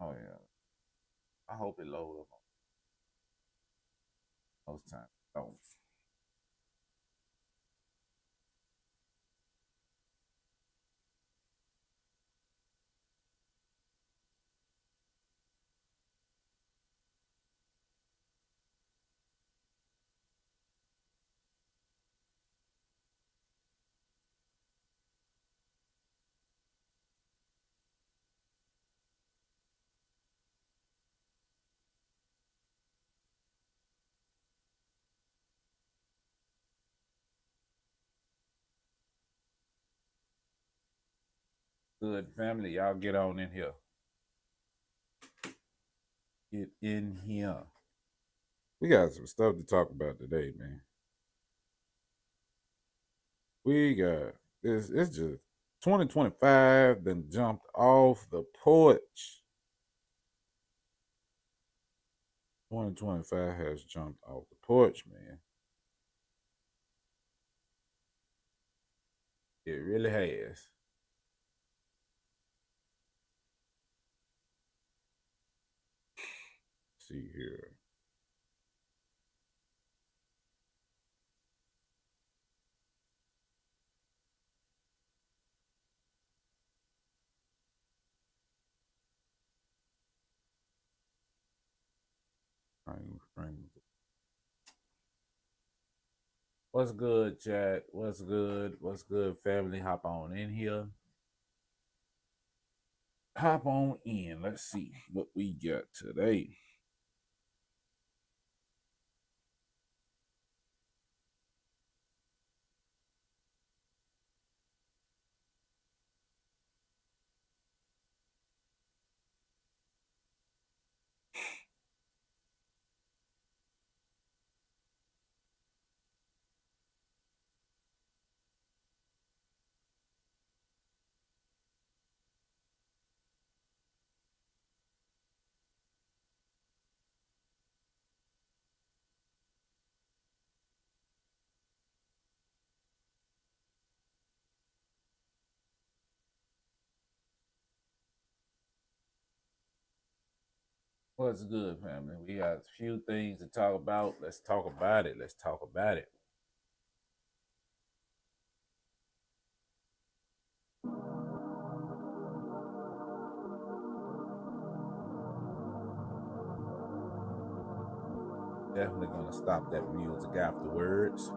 Oh yeah. I hope it load up most times. Oh. Good family. Y'all get on in here. Get in here. We got some stuff to talk about today, man. We got this. It's just 2025 then jumped off the porch. 2025 has jumped off the porch, man. It really has. Let's see here. What's good, chat? What's good? What's good, family? Hop on in here. Hop on in. Let's see what we got today. What's good, family? We got a few things to talk about. Let's talk about it. Let's talk about it. Definitely gonna stop that music afterwards.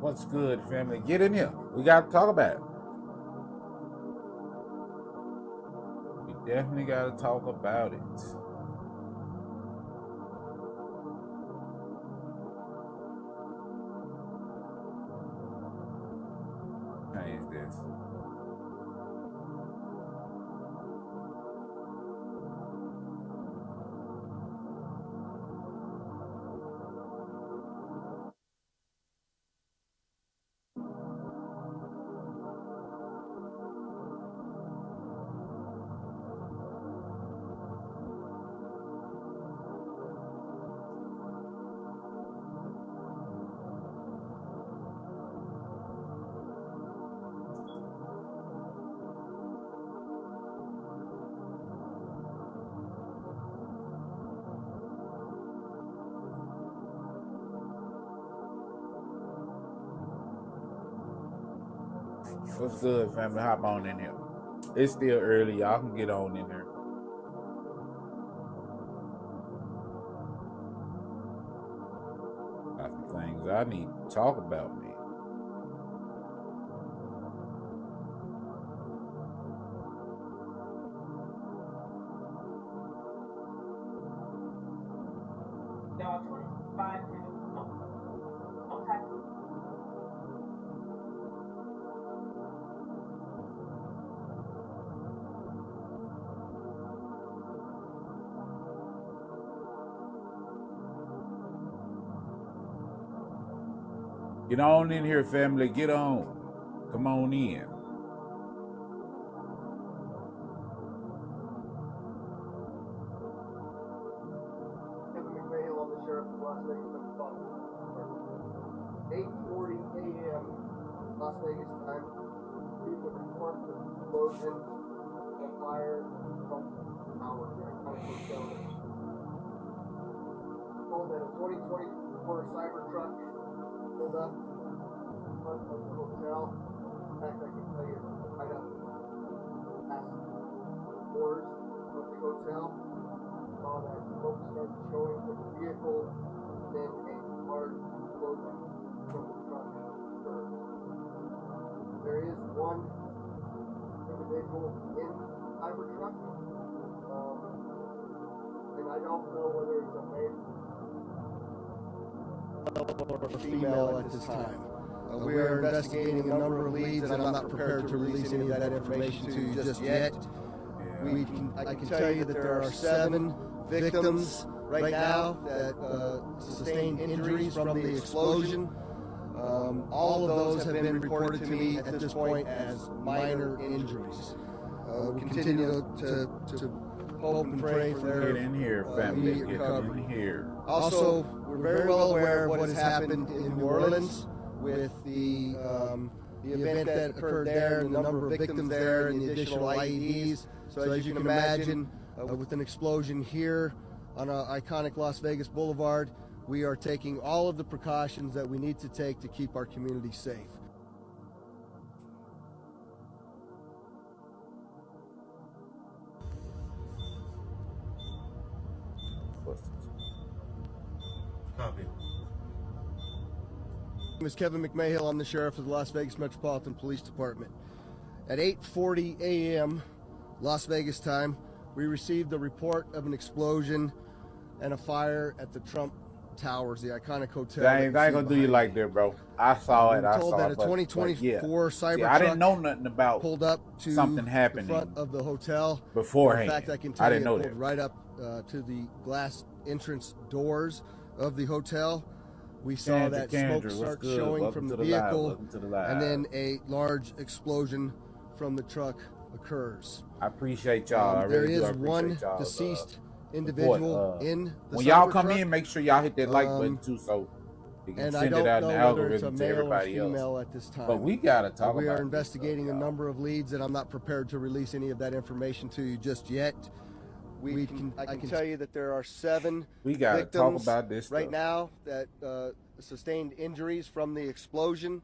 What's good, family? Get in here. We got to talk about it. We definitely got to talk about it. Change this. What's good, family? Hop on in here. It's still early. Y'all can get on in there. Got some things I need to talk about, man. Y'all 25 minutes. Okay. Get on in here, family. Get on. Come on in. 8:40 a.m. Las Vegas time, received a report of explosion and fire from the tower, the iconic hotel. Told that a 2024 Cybertruck pulled up in front of the hotel. In fact, I can tell you right up past the doors of the hotel. Saw that smoke started showing from the vehicle, then a large explosion from the truck occurred. There is one individual in Cybertruck, and I don't know whether it's a male or female at this time. We are investigating a number of leads, and I'm not prepared to release any of that information to you just yet. I can tell you that there are 7 victims right now that sustained injuries from the explosion. All of those have been reported to me at this point as minor injuries. We continue to hope and pray for their Get in here, family. immediate Get recovery. in here. Also, we're very well aware of what has happened in New Orleans with the event that occurred there and the number of victims there and the additional IEDs. So as you can imagine, with an explosion here on an iconic Las Vegas Boulevard, we are taking all of the precautions that we need to take to keep our community safe. What's this? Copy. My name is Kevin McMahill. I'm the sheriff of the Las Vegas Metropolitan Police Department. At 8:40 a.m. Las Vegas time, we received a report of an explosion and a fire at the Trump Towers, the iconic hotel. James, I ain't gonna do you like that, bro. I saw it. I told saw that it. a but 2024 Cybertruck See, I didn't know nothing about pulled up to something the happening front of the hotel. beforehand. In fact, I can tell I you didn't know it that. pulled right up to the glass entrance doors of the hotel. We saw that smoke Kendra, start good? showing Welcome from to the live. vehicle, Welcome to the live. and then a large explosion from the truck occurs. I appreciate y'all. I There really do is appreciate one y'all's, deceased support. individual in the When y'all come Cybertruck, in, make sure y'all hit that like button too, so you can and I send don't it out in know the whether it's a algorithm to male or everybody female else. at this time. But we gotta talk We about are this investigating stuff, a y'all. number of leads, and I'm not prepared to release any of that information to you just yet. I can tell you that there are 7 We gotta talk victims about this right stuff. now that sustained injuries from the explosion.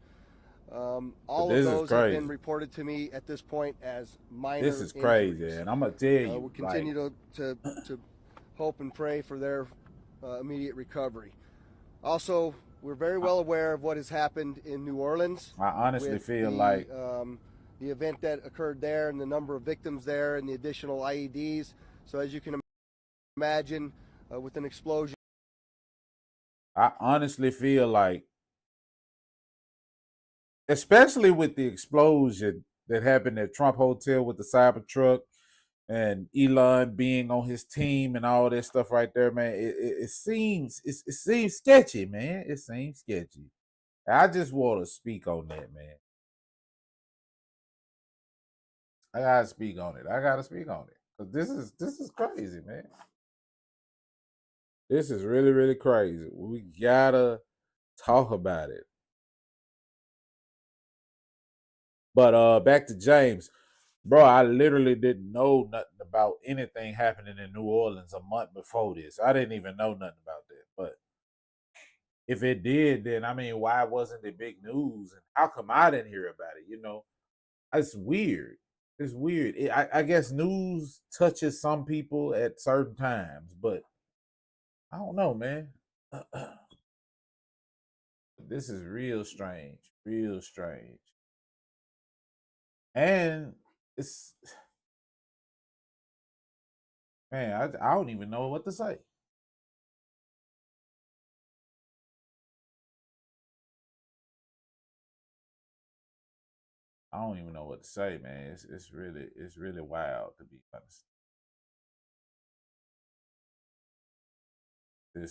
All of this is those have crazy. been reported to me at this point as minor This is crazy, injuries. and I'm gonna tell you. We'll continue to hope and pray for their immediate recovery. Also, we're very well aware of what has happened in New Orleans. I honestly with feel the, like the event that occurred there and the number of victims there and the additional IEDs. So as you can imagine, with an explosion. I honestly feel like, especially with the explosion that happened at Trump Hotel with the Cybertruck and Elon being on his team and all that stuff right there, man, it seems sketchy, man. It seems sketchy. I just want to speak on that, man. I gotta speak on it. Cause this is crazy, man. This is really, really crazy. We gotta talk about it. But back to James. Bro, I literally didn't know nothing about anything happening in New Orleans a month before this. I didn't even know nothing about that. But if it did, then I mean, why wasn't it big news? And how come I didn't hear about it? You know, it's weird. It's weird. I guess news touches some people at certain times, but I don't know, man. This is real strange. Real strange. And it's, man, I don't even know what to say. I don't even know what to say, man. It's really wild, to be honest.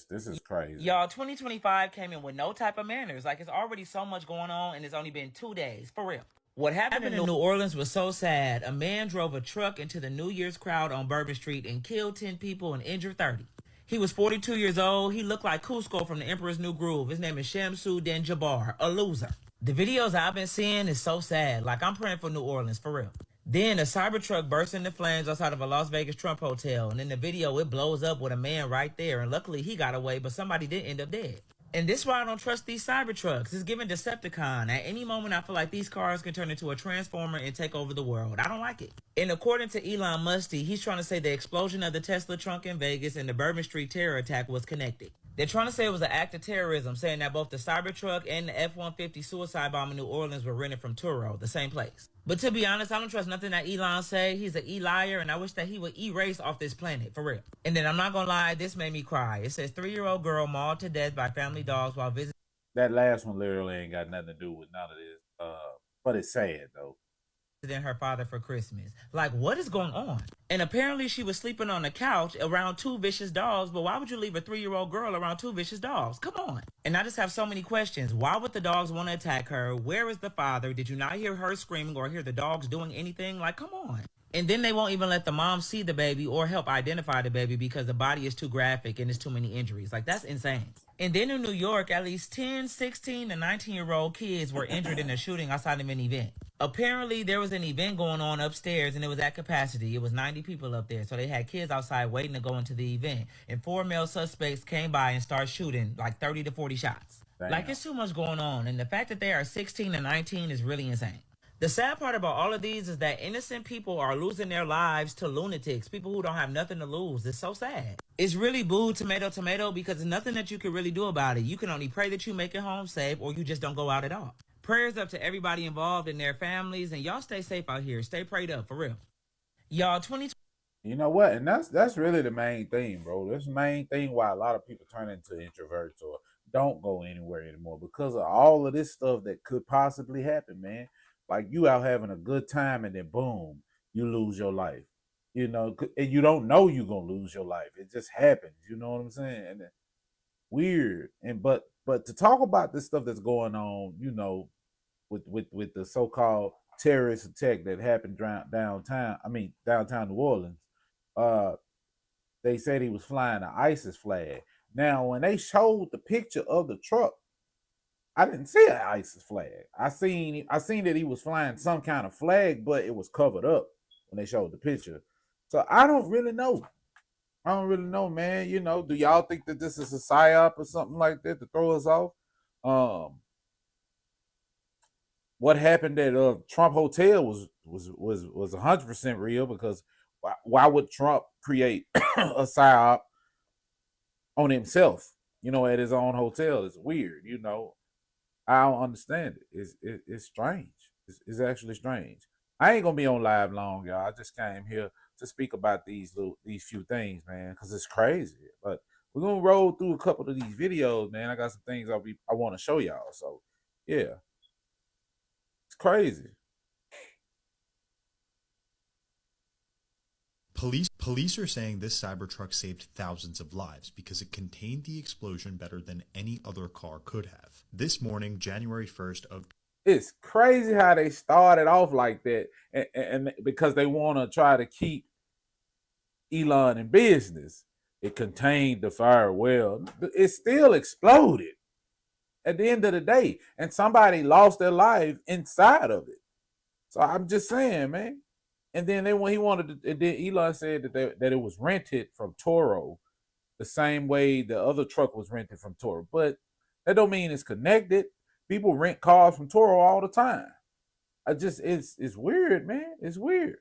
This is crazy. Y'all, 2025 came in with no type of manners. Like, it's already so much going on, and it's only been 2 days. For real. What happened in New Orleans was so sad. A man drove a truck into the New Year's crowd on Bourbon Street and killed 10 people and injured 30. He was 42 years old. He looked like Cusco from the Emperor's New Groove. His name is Shamsu Den Jabbar, a loser. The videos I've been seeing is so sad. Like, I'm praying for New Orleans, for real. Then a Cybertruck bursts into flames outside of a Las Vegas Trump hotel. And in the video, it blows up with a man right there. And luckily, he got away, but somebody did end up dead. And this is why I don't trust these Cybertrucks. It's giving Decepticon. At any moment, I feel like these cars can turn into a transformer and take over the world. I don't like it. And according to Elon Musk, he's trying to say the explosion of the Tesla trunk in Vegas and the Bourbon Street terror attack was connected. They're trying to say it was an act of terrorism, saying that both the Cybertruck and the F-150 suicide bomb in New Orleans were rented from Turo, the same place. But to be honest, I don't trust nothing that Elon say. He's an E-liar, and I wish that he would erase off this planet, for real. And then I'm not gonna lie, this made me cry. It says 3-year-old girl mauled to death by family dogs while visiting. That last one literally ain't got nothing to do with none of this. But it's sad though. Than her father for Christmas. Like, what is going on? And apparently she was sleeping on the couch around 2 vicious dogs, but why would you leave a 3-year-old girl around 2 vicious dogs? Come on. And I just have so many questions. Why would the dogs want to attack her? Where is the father? Did you not hear her screaming or hear the dogs doing anything? Like, come on. And then they won't even let the mom see the baby or help identify the baby because the body is too graphic and there's too many injuries. Like, that's insane. And then in New York, at least 10, 16, and 19-year-old kids were injured in a shooting outside of an event. Apparently, there was an event going on upstairs, and it was at capacity. It was 90 people up there, so they had kids outside waiting to go into the event. And 4 male suspects came by and started shooting like 30 to 40 shots. Damn. Like, it's too much going on, and the fact that they are 16 and 19 is really insane. The sad part about all of these is that innocent people are losing their lives to lunatics, people who don't have nothing to lose. It's so sad. It's really boo, tomato, tomato, because there's nothing that you can really do about it. You can only pray that you make it home safe or you just don't go out at all. Prayers up to everybody involved and their families, and y'all stay safe out here. Stay prayed up, for real. Y'all, 2020. You know what? And that's really the main thing, bro. That's the main thing why a lot of people turn into introverts or don't go anywhere anymore, because of all of this stuff that could possibly happen, man. Like, you out having a good time and then boom, you lose your life. You know, and you don't know you're gonna lose your life. It just happens. You know what I'm saying? And weird. And but to talk about this stuff that's going on, you know, with the so-called terrorist attack that happened downtown New Orleans. They said he was flying an ISIS flag. Now, when they showed the picture of the truck, I didn't see an ISIS flag. I seen that he was flying some kind of flag, but it was covered up when they showed the picture. So I don't really know. Man. You know, do y'all think that this is a psyop or something like that to throw us off? What happened at Trump Hotel was 100% real, because why would Trump create a psyop on himself? You know, at his own hotel? It's weird. You know, I don't understand it. It's strange. It's actually strange. I ain't gonna be on live long, y'all. I just came here to speak about these few things, man, because it's crazy. But we're gonna roll through a couple of these videos, man. I got some things I want to show y'all. So yeah, it's crazy. Police are saying this Cybertruck saved thousands of lives because it contained the explosion better than any other car could have. This morning, January 1st of... It's crazy how they started off like that, and because they want to try to keep Elon in business. It contained the fire well. It still exploded at the end of the day, and somebody lost their life inside of it. So I'm just saying, man. And then when he wanted to, then Elon said that it was rented from Turo, the same way the other truck was rented from Turo. But that don't mean it's connected. People rent cars from Turo all the time. It's weird, man. It's weird.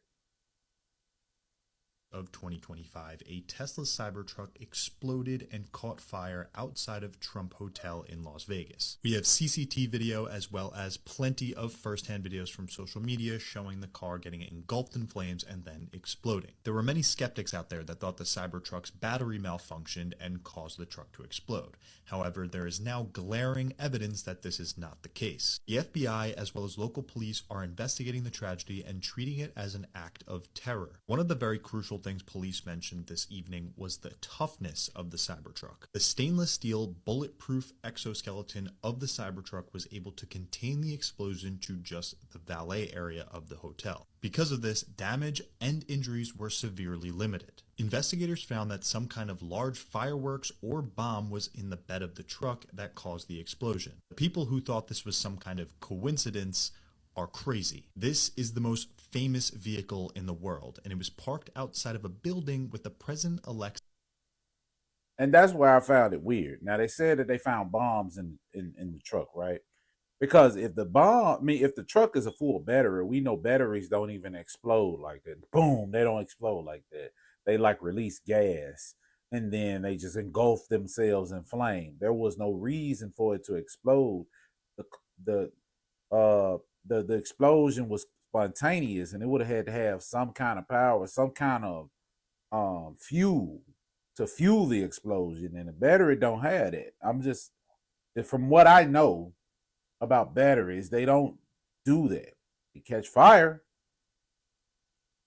Of 2025, a Tesla Cybertruck exploded and caught fire outside of Trump Hotel in Las Vegas. We have CCTV video as well as plenty of first-hand videos from social media showing the car getting engulfed in flames and then exploding. There were many skeptics out there that thought the Cybertruck's battery malfunctioned and caused the truck to explode. However, there is now glaring evidence that this is not the case. The FBI as well as local police are investigating the tragedy and treating it as an act of terror. One of the very crucial things police mentioned this evening was the toughness of the Cybertruck. The stainless steel bulletproof exoskeleton of the Cybertruck was able to contain the explosion to just the valet area of the hotel. Because of this, damage and injuries were severely limited. Investigators found that some kind of large fireworks or bomb was in the bed of the truck that caused the explosion. The people who thought this was some kind of coincidence are crazy. This is the most famous vehicle in the world, and it was parked outside of a building with the president-elect. And that's where I found it weird. Now, they said that they found bombs in the truck, right? Because if if the truck is a full battery, we know batteries don't even explode like that. Boom, they don't explode like that. They like release gas and then they just engulf themselves in flame. There was no reason for it to explode. The explosion was spontaneous, and it would have had to have some kind of power, some kind of fuel to fuel the explosion, and the battery don't have that. From what I know about batteries, they don't do that. They catch fire.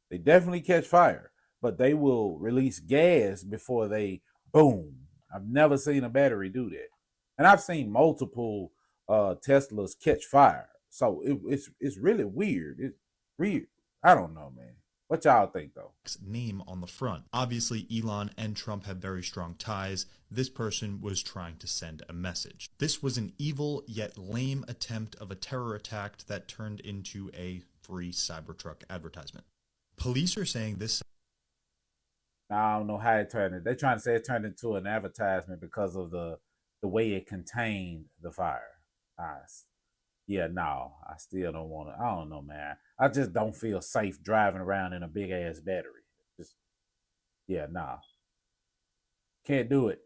They definitely catch fire, but they will release gas before they boom. I've never seen a battery do that, and I've seen multiple Teslas catch fire. So it's really weird. It's weird. I don't know, man. What y'all think, though? Name on the front. Obviously, Elon and Trump have very strong ties. This person was trying to send a message. This was an evil yet lame attempt of a terror attack that turned into a free Cybertruck advertisement. Police are saying this. I don't know how it turned. They're trying to say it turned into an advertisement because of the way it contained the fire. Yeah, no, I still don't want to. I don't know, man. I just don't feel safe driving around in a big ass battery. Yeah, nah. Can't do it.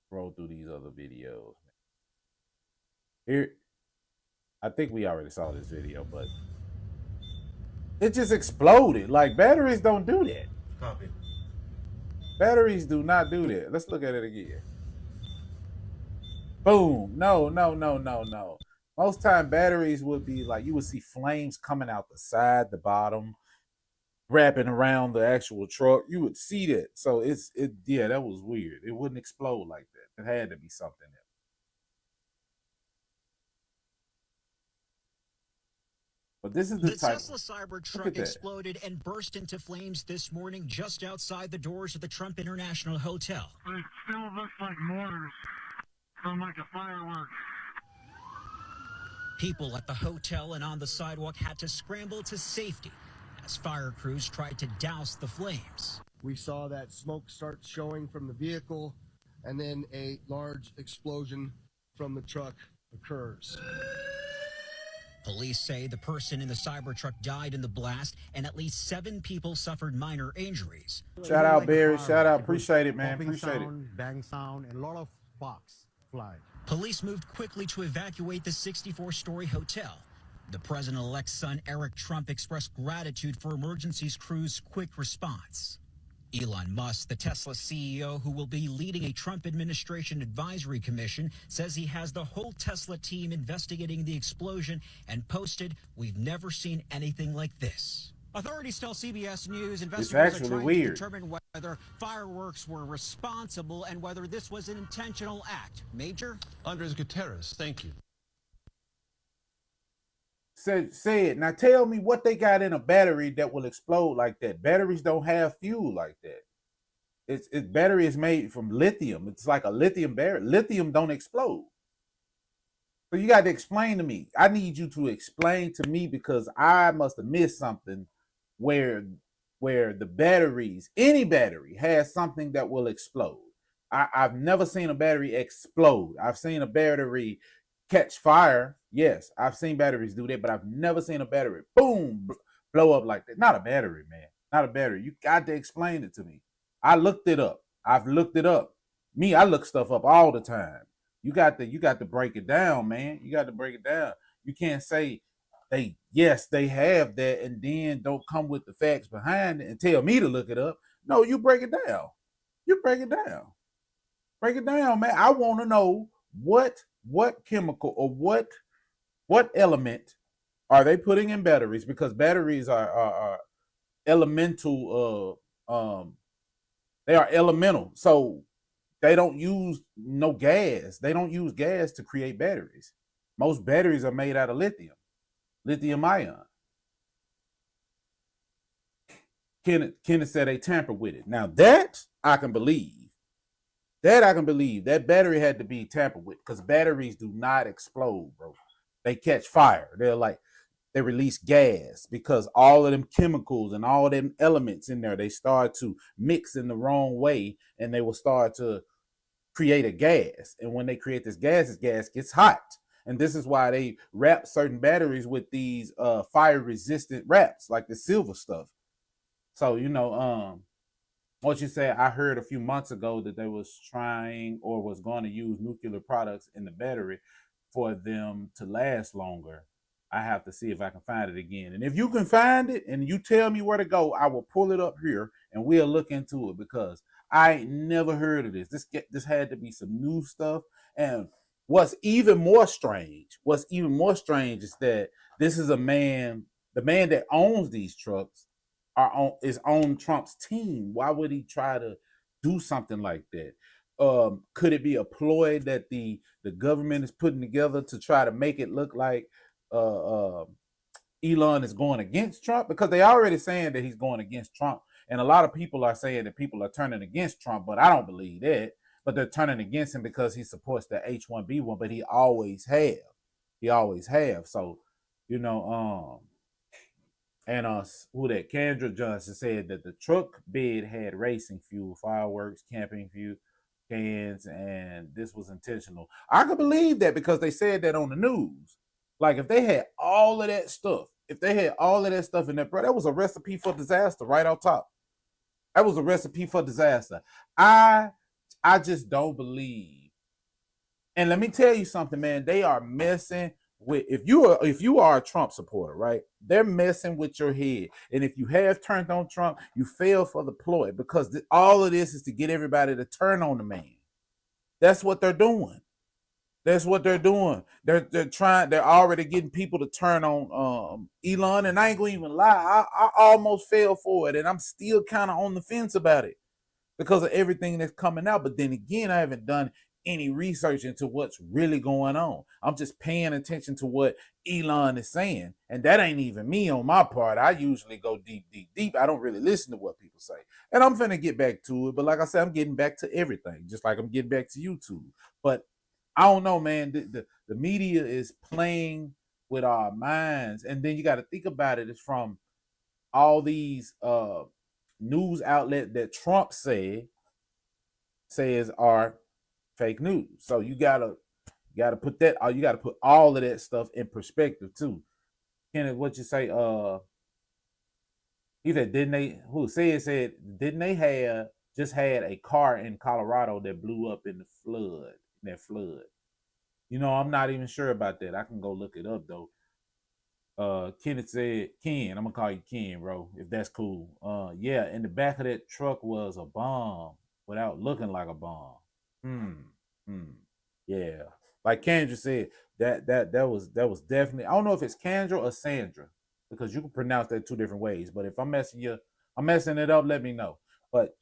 Roll through these other videos. Here, I think we already saw this video, but it just exploded. Like, batteries don't do that. Copy. Batteries do not do that. Let's look at it again. Boom. No. Most time batteries would be like, you would see flames coming out the side, the bottom, wrapping around the actual truck. You would see that. So yeah, that was weird. It wouldn't explode like that. It had to be something else. But this is the Tesla Cybertruck exploded and burst into flames this morning just outside the doors of the Trump International Hotel. It still looks like mortars from like a firework. People at the hotel and on the sidewalk had to scramble to safety as fire crews tried to douse the flames. We saw that smoke start showing from the vehicle, and then a large explosion from the truck occurs. Police say the person in the Cybertruck died in the blast, and at least 7 people suffered minor injuries. Shout out, Barry. Shout out. Appreciate it, man. Appreciate it. Bang sound, and a lot of sparks fly. Police moved quickly to evacuate the 64-story hotel. The president-elect's son, Eric Trump, expressed gratitude for emergencies crew's quick response. Elon Musk, the Tesla CEO, who will be leading a Trump administration advisory commission, says he has the whole Tesla team investigating the explosion and posted, "We've never seen anything like this." Authorities tell CBS News investigators are trying to determine whether fireworks were responsible and whether this was an intentional act. Major? Andres Gutierrez, thank you. Say it. Now tell me what they got in a battery that will explode like that. Batteries don't have fuel like that. Battery is made from lithium. It's like a lithium battery. Lithium don't explode. So you got to explain to me. I need you to explain to me, because I must have missed something where the batteries, any battery, has something that will explode. I've never seen a battery explode. I've seen a battery catch fire. Yes, I've seen batteries do that, but I've never seen a battery boom blow up like that. Not a battery, man. Not a battery. You got to explain it to me. I looked it up. I've looked it up. I look stuff up all the time. You got to break it down, man. You got to break it down. You can't say they have that and then don't come with the facts behind it and tell me to look it up. No, you break it down. You break it down. Break it down, man. I want to know what chemical or what element are they putting in batteries, because batteries are elemental. They are elemental, so they don't use no gas. They don't use gas to create batteries. Most batteries are made out of lithium ion. Kenneth said they tampered with it. Now that I can believe. That battery had to be tampered with because batteries do not explode, bro. They catch fire. They release gas because all of them chemicals and all them elements in there, they start to mix in the wrong way and they will start to create a gas. And when they create this gas gets hot. And this is why they wrap certain batteries with these fire resistant wraps, like the silver stuff. So, what you said, I heard a few months ago that they was trying or was going to use nuclear products in the battery for them to last longer. I have to see if I can find it again. And if you can find it and you tell me where to go, I will pull it up here and we'll look into it because I ain't never heard of this. This had to be some new stuff. And what's even more strange is that this is the man that owns these trucks is on Trump's team. Why would he try to do something like that? Could it be a ploy that the government is putting together to try to make it look like Elon is going against Trump? Because they already saying that he's going against Trump, and a lot of people are saying that people are turning against Trump, but I don't believe that. But they're turning against him because he supports the H-1B1, but he always have. So, and who that Kendra Johnson said that the truck bed had racing fuel, fireworks, camping fuel cans, and this was intentional. I could believe that because they said that on the news. Like if they had all of that stuff, in there, bro, that was a recipe for disaster right on top. That was a recipe for disaster. I just don't believe. And let me tell you something, man. They are messing with if you are a Trump supporter, right? They're messing with your head. And if you have turned on Trump, you fail for the ploy because all of this is to get everybody to turn on the man. That's what they're doing. They're already getting people to turn on Elon, and I ain't gonna even lie. I almost fell for it, and I'm still kind of on the fence about it because of everything that's coming out. But then again, I haven't done any research into what's really going on. I'm just paying attention to what Elon is saying, and that ain't even me on my part. I usually go deep. I don't really listen to what people say, and I'm finna get back to it. But like I said, I'm getting back to everything, just like I'm getting back to YouTube. But I don't know, man. The media is playing with our minds, and then you got to think about it. It's from all these news outlet that Trump says are fake news. So you gotta put that. You gotta put all of that stuff in perspective too. Kenneth, what you say? He said, didn't they? Who said? Didn't they had a car in Colorado that blew up in the flood? That flood. I'm not even sure about that. I can go look it up though. Kenneth said, Ken, I'm gonna call you Ken, bro, if that's cool. Yeah, in the back of that truck was a bomb without looking like a bomb. Yeah. Like Kendra said, that was definitely, I don't know if it's Kendra or Sandra, because you can pronounce that two different ways. But if I'm messing it up, let me know. But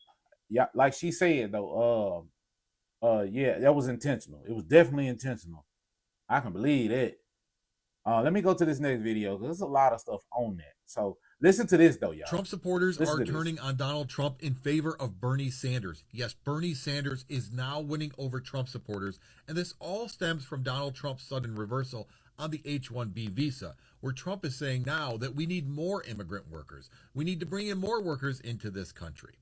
yeah, like she said though, yeah, that was intentional. It was definitely intentional. I can believe that. Let me go to this next video because there's a lot of stuff on that. So listen to this though, y'all. Trump supporters are turning on Donald Trump in favor of Bernie Sanders. Yes, Bernie Sanders is now winning over Trump supporters, and this all stems from Donald Trump's sudden reversal on the H-1B visa, where Trump is saying now that we need more immigrant workers. We need to bring in more workers into this country.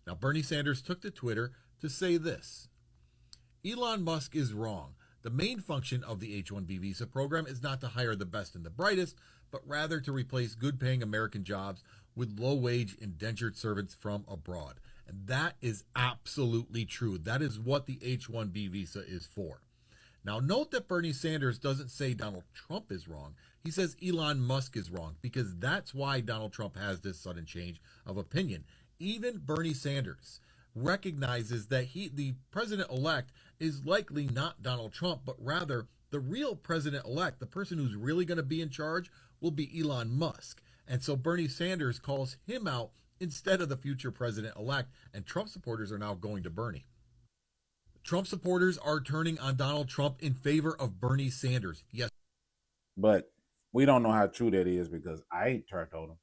Now, Bernie Sanders took to Twitter to say this: Elon Musk is wrong. The main function of the H-1B visa program is not to hire the best and the brightest, but rather to replace good-paying American jobs with low-wage indentured servants from abroad. And that is absolutely true. That is what the H-1B visa is for. Now, note that Bernie Sanders doesn't say Donald Trump is wrong. He says Elon Musk is wrong, because that's why Donald Trump has this sudden change of opinion. Even Bernie Sanders recognizes that the president-elect is likely not Donald Trump, but rather the real president-elect, the person who's really going to be in charge, will be Elon Musk. And so Bernie Sanders calls him out instead of the future president-elect, and Trump supporters are now going to Bernie. Trump supporters are turning on Donald Trump in favor of Bernie Sanders. Yes. But we don't know how true that is because I ain't turned on him.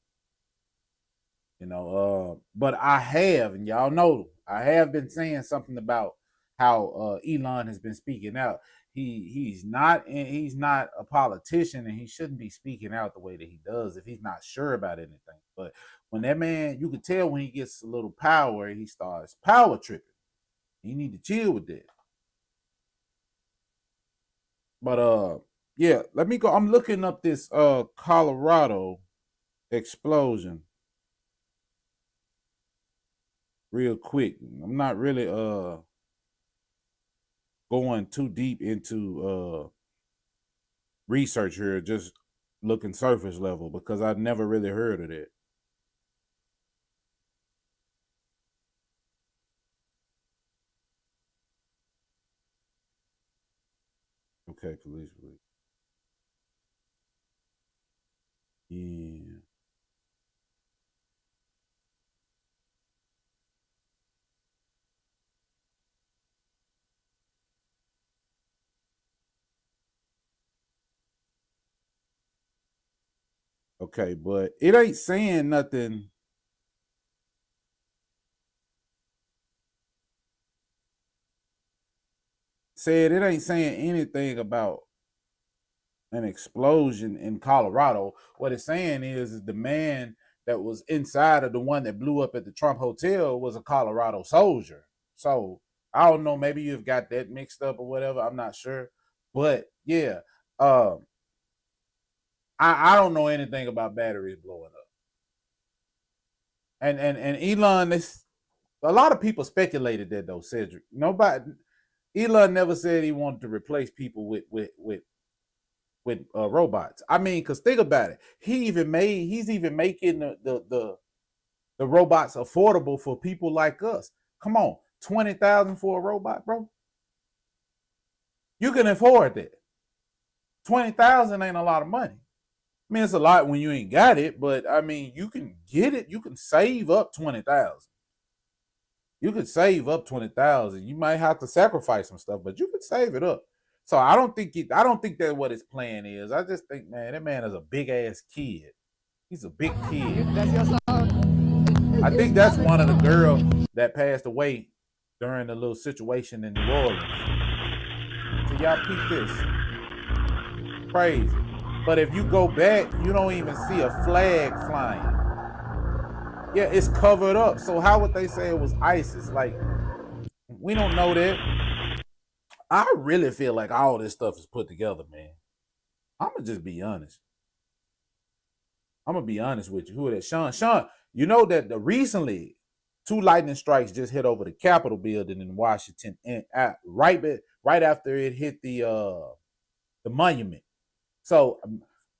You know, but I have, and y'all know, I have been saying something about how Elon has been speaking out. He's not a politician, and he shouldn't be speaking out the way that he does if he's not sure about anything. But when that man, you can tell when he gets a little power, he starts power tripping. You need to chill with that. But yeah, let me go. I'm looking up this Colorado explosion real quick. I'm not really going too deep into research here, just looking surface level because I've never really heard of that. Okay, police. Yeah. Okay, but it ain't saying nothing. Said it ain't saying anything about an explosion in Colorado. What it's saying is the man that was inside of the one that blew up at the Trump Hotel was a Colorado soldier. So I don't know, maybe you've got that mixed up or whatever. I'm not sure. But yeah, I don't know anything about batteries blowing up. And Elon, a lot of people speculated that though, Cedric. Elon never said he wanted to replace people with robots. I mean, because think about it. He's even making the robots affordable for people like us. Come on, $20,000 for a robot, bro. You can afford that. $20,000 ain't a lot of money. I mean, it's a lot when you ain't got it, but I mean, you can get it. You can save up $20,000. You could save up $20,000. You might have to sacrifice some stuff, but you could save it up. So I don't think that's what his plan is. I just think, man, that man is a big ass kid. He's a big kid. I think that's one of the girls that passed away during the little situation in New Orleans. So y'all peep this. Crazy. But if you go back, you don't even see a flag flying. Yeah, it's covered up. So how would they say it was ISIS? Like, we don't know that. I really feel like all this stuff is put together, man. I'm going to just be honest. I'm going to be honest with you. Who is that? Sean, you know that recently 2 lightning strikes just hit over the Capitol building in Washington, and right after it hit the monument. So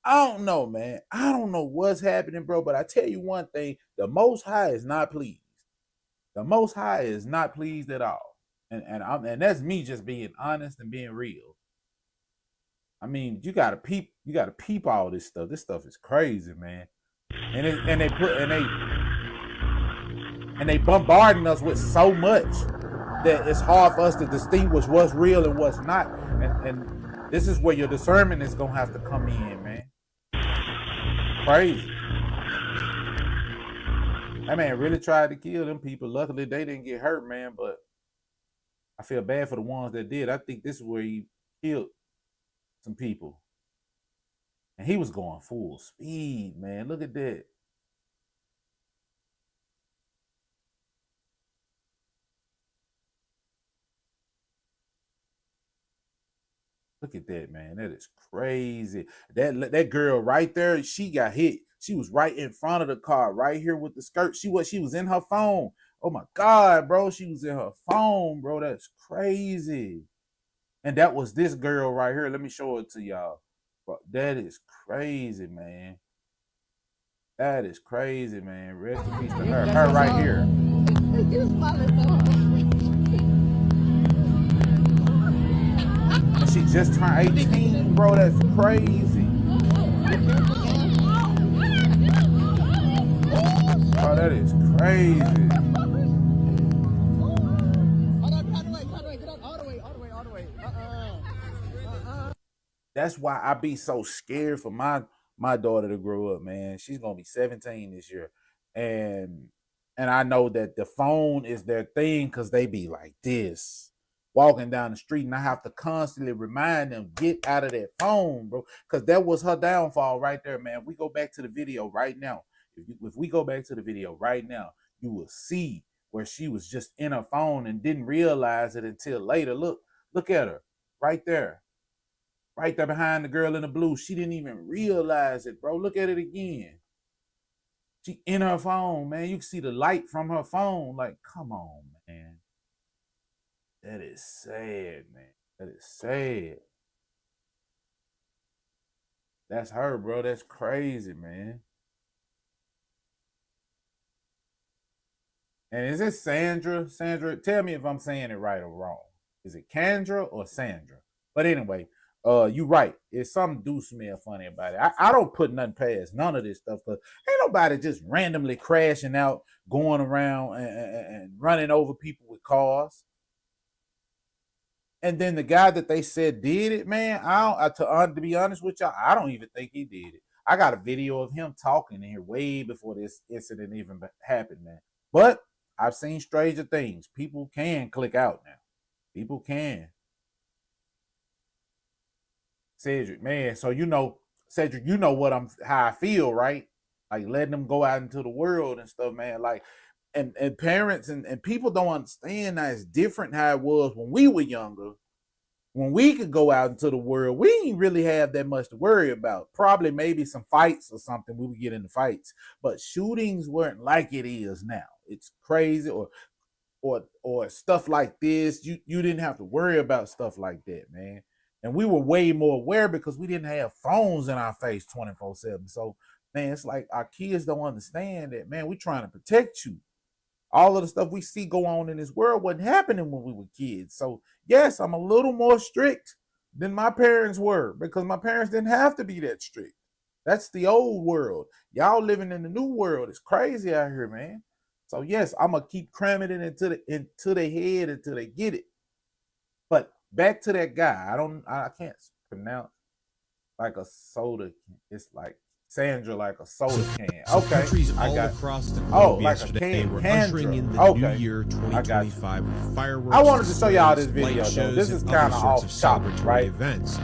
I don't know, man. I don't know what's happening, bro. But I tell you one thing: the Most High is not pleased. The Most High is not pleased at all, and that's me just being honest and being real. I mean, you gotta peep all this stuff. This stuff is crazy, man. And they bombarding us with so much that it's hard for us to distinguish what's real and what's not. And this is where your discernment is gonna have to come in, man. Crazy. That man really tried to kill them people. Luckily, they didn't get hurt, man. But I feel bad for the ones that did. I think this is where he killed some people. And he was going full speed, man. Look at that. Look at that, man. That is crazy. That girl right there, she got hit. She was right in front of the car, right here with the skirt. She was in her phone. Oh my God, bro. She was in her phone, bro. That's crazy. And that was this girl right here. Let me show it to y'all. Bro, that is crazy, man. That is crazy, man. Rest in peace to her. Her right here. And she just turned 18, bro. That's crazy. that is crazy. That's why I be so scared for my daughter to grow up, man. She's gonna be 17 this year, and I know that the phone is their thing because they be like this walking down the street, and I have to constantly remind them, get out of that phone, bro, because that was her downfall right there, man. We go back to the video right now. If we go back to the video right now, you will see where she was just in her phone and didn't realize it until later. Look at her right there. Right there behind the girl in the blue. She didn't even realize it, bro. Look at it again. She in her phone, man. You can see the light from her phone. Like, come on, man. That is sad, man. That is sad. That's her, bro. That's crazy, man. And is it Sandra? Sandra, tell me if I'm saying it right or wrong. Is it Kendra or Sandra? But anyway, you right. It's something do smell funny about it. I don't put nothing past none of this stuff because ain't nobody just randomly crashing out, going around and running over people with cars. And then the guy that they said did it, man, to be honest with y'all, I don't even think he did it. I got a video of him talking in here way before this incident even happened, man. But I've seen stranger things. People can click out now. People can. Cedric, man, so Cedric, you know how I feel, right? Like letting them go out into the world and stuff, man. Like, and parents and people don't understand that it's different how it was when we were younger. When we could go out into the world, we didn't really have that much to worry about. Probably maybe some fights or something. We would get into fights, but shootings weren't like it is now. It's crazy, or stuff like this. You didn't have to worry about stuff like that, man. And we were way more aware because we didn't have phones in our face 24/7. So, man, it's like our kids don't understand that, man. We're trying to protect you. All of the stuff we see go on in this world wasn't happening when we were kids. So, yes, I'm a little more strict than my parents were because my parents didn't have to be that strict. That's the old world. Y'all living in the new world. It's crazy out here, man. So, yes, I'm going to keep cramming it into their head until they get it. But back to that guy. I can't pronounce like a soda. It's like Sandra, like a soda can. Okay, countries all across the globe yesterday were ushering in the new year 2025 with fireworks. I wanted to show y'all this video, though. This is kind of off topic, right? Events.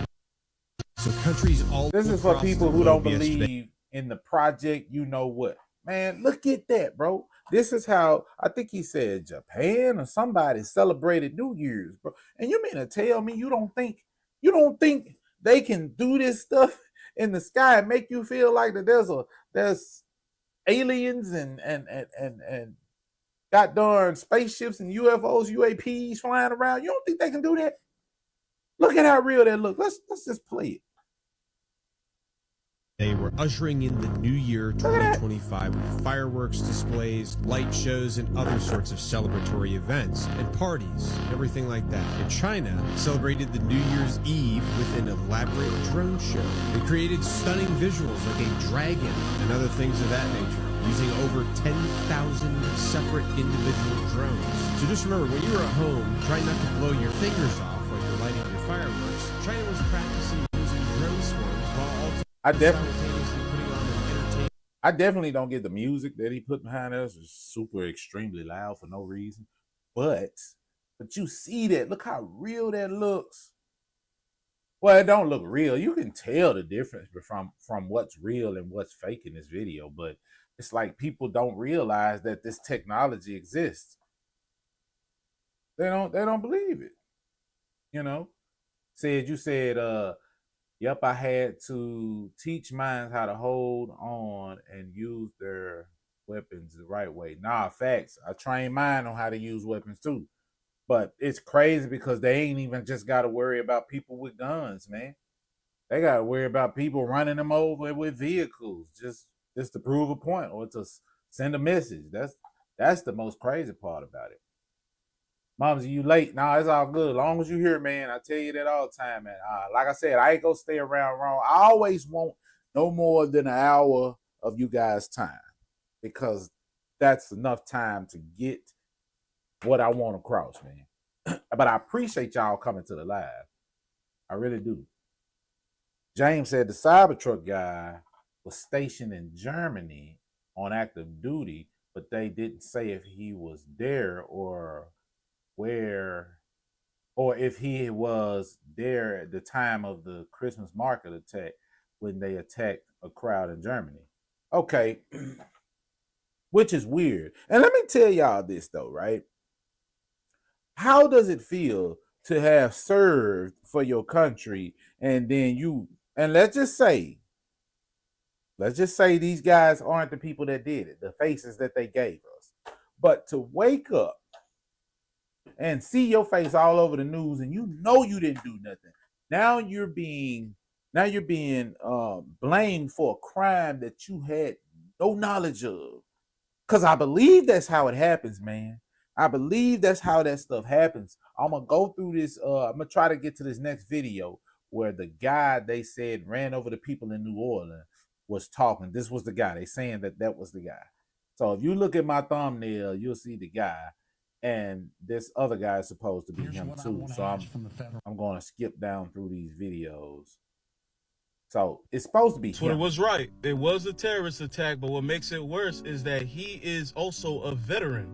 So countries all. This is for people who don't believe in the project. You know what, man? Look at that, bro. This is how I think he said Japan or somebody celebrated New Year's, bro. And you mean to tell me you don't think they can do this stuff in the sky and make you feel like that there's aliens and goddamn spaceships and UFOs, UAPs flying around? You don't think they can do that? Look at how real that looks. Let's just play it. They were ushering in the new year 2025 with fireworks displays, light shows, and other sorts of celebratory events and parties, everything like that. In China, celebrated the New Year's Eve with an elaborate drone show. They created stunning visuals like a dragon and other things of that nature, using over 10,000 separate individual drones. So just remember, when you were at home, try not to blow your fingers off while you're lighting your fireworks. China was practicing using drone swarms while also I definitely don't get the music that he put behind us. It's super extremely loud for no reason. But you see that. Look how real that looks. Well, it don't look real. You can tell the difference from what's real and what's fake in this video. But it's like people don't realize that this technology exists. They don't believe it. You know? You said yep, I had to teach mine how to hold on and use their weapons the right way. Nah, facts. I trained mine on how to use weapons too. But it's crazy because they ain't even just got to worry about people with guns, man. They got to worry about people running them over with vehicles just to prove a point or to send a message. That's the most crazy part about it. Moms, you late? Nah, it's all good. As long as you here, man. I tell you that all the time, man. Like I said, I ain't gonna stay around wrong. I always want no more than an hour of you guys' time because that's enough time to get what I want across, man. But I appreciate y'all coming to the live. I really do. James said the Cybertruck guy was stationed in Germany on active duty, but they didn't say if he was there or where, or if he was there at the time of the Christmas market attack when they attacked a crowd in Germany. Okay, which is weird. And let me tell y'all this though, right? How does it feel to have served for your country and then and let's just say these guys aren't the people that did it, the faces that they gave us. But to wake up and see your face all over the news and you know you didn't do nothing. Now you're being blamed for a crime that you had no knowledge of. Because I believe that's how it happens, man. I believe that's how that stuff happens. I'm going to go through this. I'm going to try to get to this next video where the guy they said ran over the people in New Orleans was talking. This was the guy. They saying that was the guy. So if you look at my thumbnail, you'll see the guy. And this other guy is supposed to be him too. So I'm going to skip down through these videos. So it's supposed to be Twitter him. was right. It was a terrorist attack, but what makes it worse is that he is also a veteran.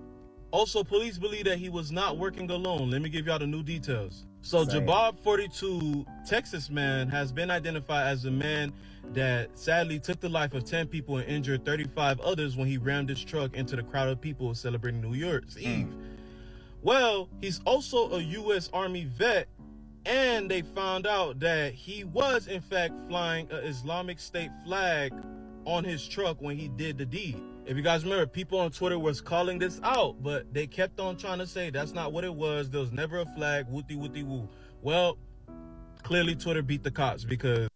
Also, police believe that he was not working alone. Let me give y'all the new details. So Jabbar, 42, Texas man, has been identified as the man that sadly took the life of 10 people and injured 35 others when he rammed his truck into the crowd of people celebrating New Year's Eve. Well, he's also a U.S. Army vet, and they found out that he was, in fact, flying an Islamic State flag on his truck when he did the deed. If you guys remember, people on Twitter was calling this out, but they kept on trying to say that's not what it was. There was never a flag, wooty wooty woo. Well, clearly Twitter beat the cops because...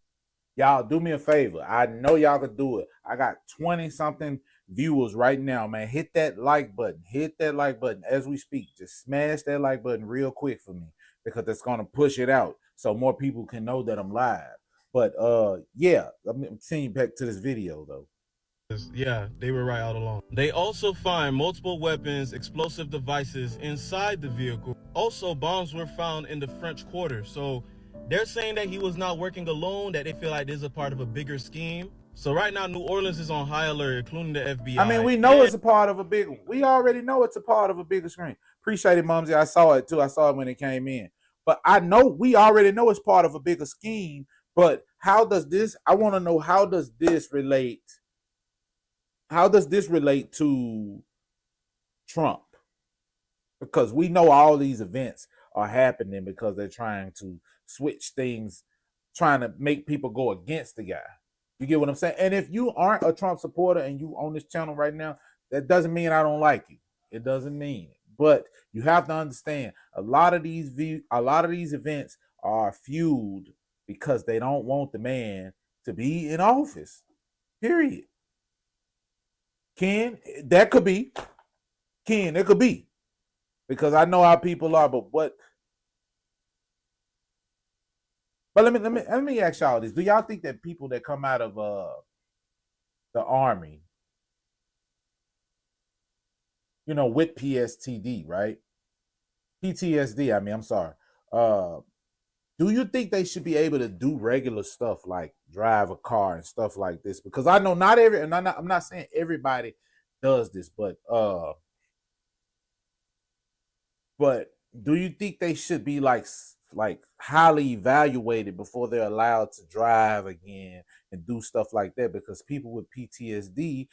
Y'all do me a favor. I know y'all can do it. I got 20-something viewers right now, man. Hit that like button. Hit that like button as we speak. Just smash that like button real quick for me because it's going to push it out so more people can know that I'm live. But, yeah, let me send you back to this video, though. Yeah, they were right all along. They also find multiple weapons, explosive devices inside the vehicle. Also, bombs were found in the French Quarter. So they're saying that he was not working alone, that they feel like this is a part of a bigger scheme. So right now, New Orleans is on high alert, including the FBI. I mean, we know it's a part of a big one. We already know it's a part of a bigger screen. Appreciate it, Mumsy. I saw it, too. I saw it when it came in. But I know, we already know it's part of a bigger scheme. But how does this, I want to know, how does this relate to Trump? Because we know all these events are happening because they're trying to switch things, trying to make people go against the guy. You get what I'm saying? And if you aren't a Trump supporter and you on this channel right now, that doesn't mean I don't like you. It doesn't mean it. But you have to understand, a lot of these events are fueled because they don't want the man to be in office. Period. Ken, that could be. Ken, it could be. Because I know how people are, but let me ask y'all this. Do y'all think that people that come out of the Army, you know, with PTSD, right? PTSD, I mean, I'm sorry. Do you think they should be able to do regular stuff like drive a car and stuff like this? Because I know not every, and I'm not saying everybody does this, but do you think they should be like highly evaluated before they're allowed to drive again and do stuff like that? Because people with PTSD,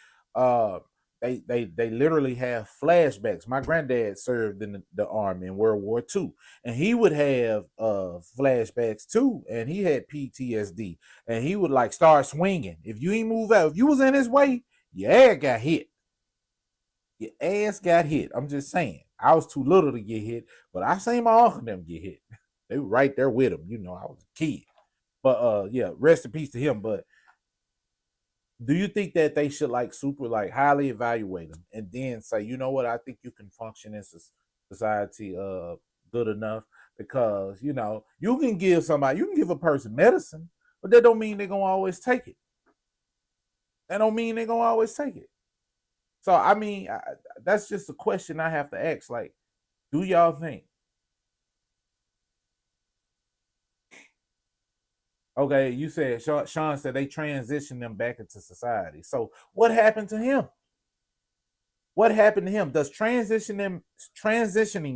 they literally have flashbacks. My granddad served in the Army in World War II, and he would have flashbacks too, and he had PTSD, and he would like start swinging. If you ain't move out, if you was in his way, your ass got hit. Your ass got hit. I'm just saying. I was too little to get hit, but I seen my uncle them get hit. They were right there with him. You know, I was a kid. But yeah, rest in peace to him. But do you think that they should like highly evaluate them and then say, you know what, I think you can function in society good enough? Because, you know, you can give a person medicine, but that don't mean they're gonna always take it. That don't mean they're gonna always take it. So I mean, that's just a question I have to ask. Like, do y'all think? Okay, you said Sean said they transitioned them back into society. So what happened to him? What happened to him? Does transitioning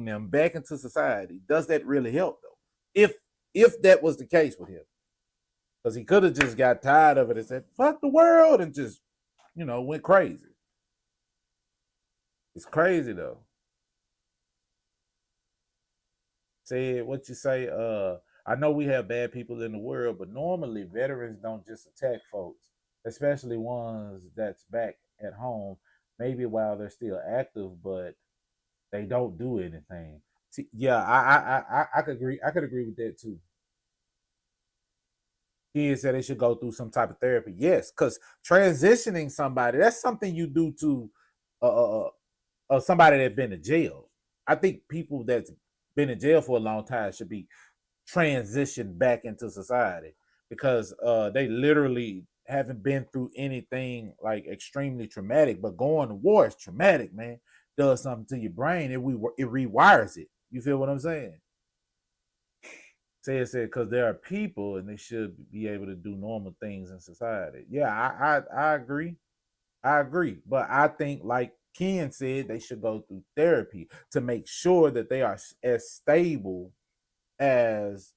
them back into society, does that really help though? If that was the case with him, because he could have just got tired of it and said "fuck the world" and just went crazy. It's crazy though. Say what you say. I know we have bad people in the world, but normally veterans don't just attack folks, especially ones that's back at home. Maybe while they're still active, but they don't do anything. See, yeah, I could agree. I could agree with that too. Kids said they should go through some type of therapy. Yes, because transitioning somebody, that's something you do to somebody that's been to jail. I think people that's been in jail for a long time should be transitioned back into society because they literally haven't been through anything like extremely traumatic. But going to war is traumatic, man. Does something to your brain. It rewires it. You feel what I'm saying? Said because there are people and they should be able to do normal things in society. Yeah, I agree. I agree. But I think, like Ken said, they should go through therapy to make sure that they are as stable as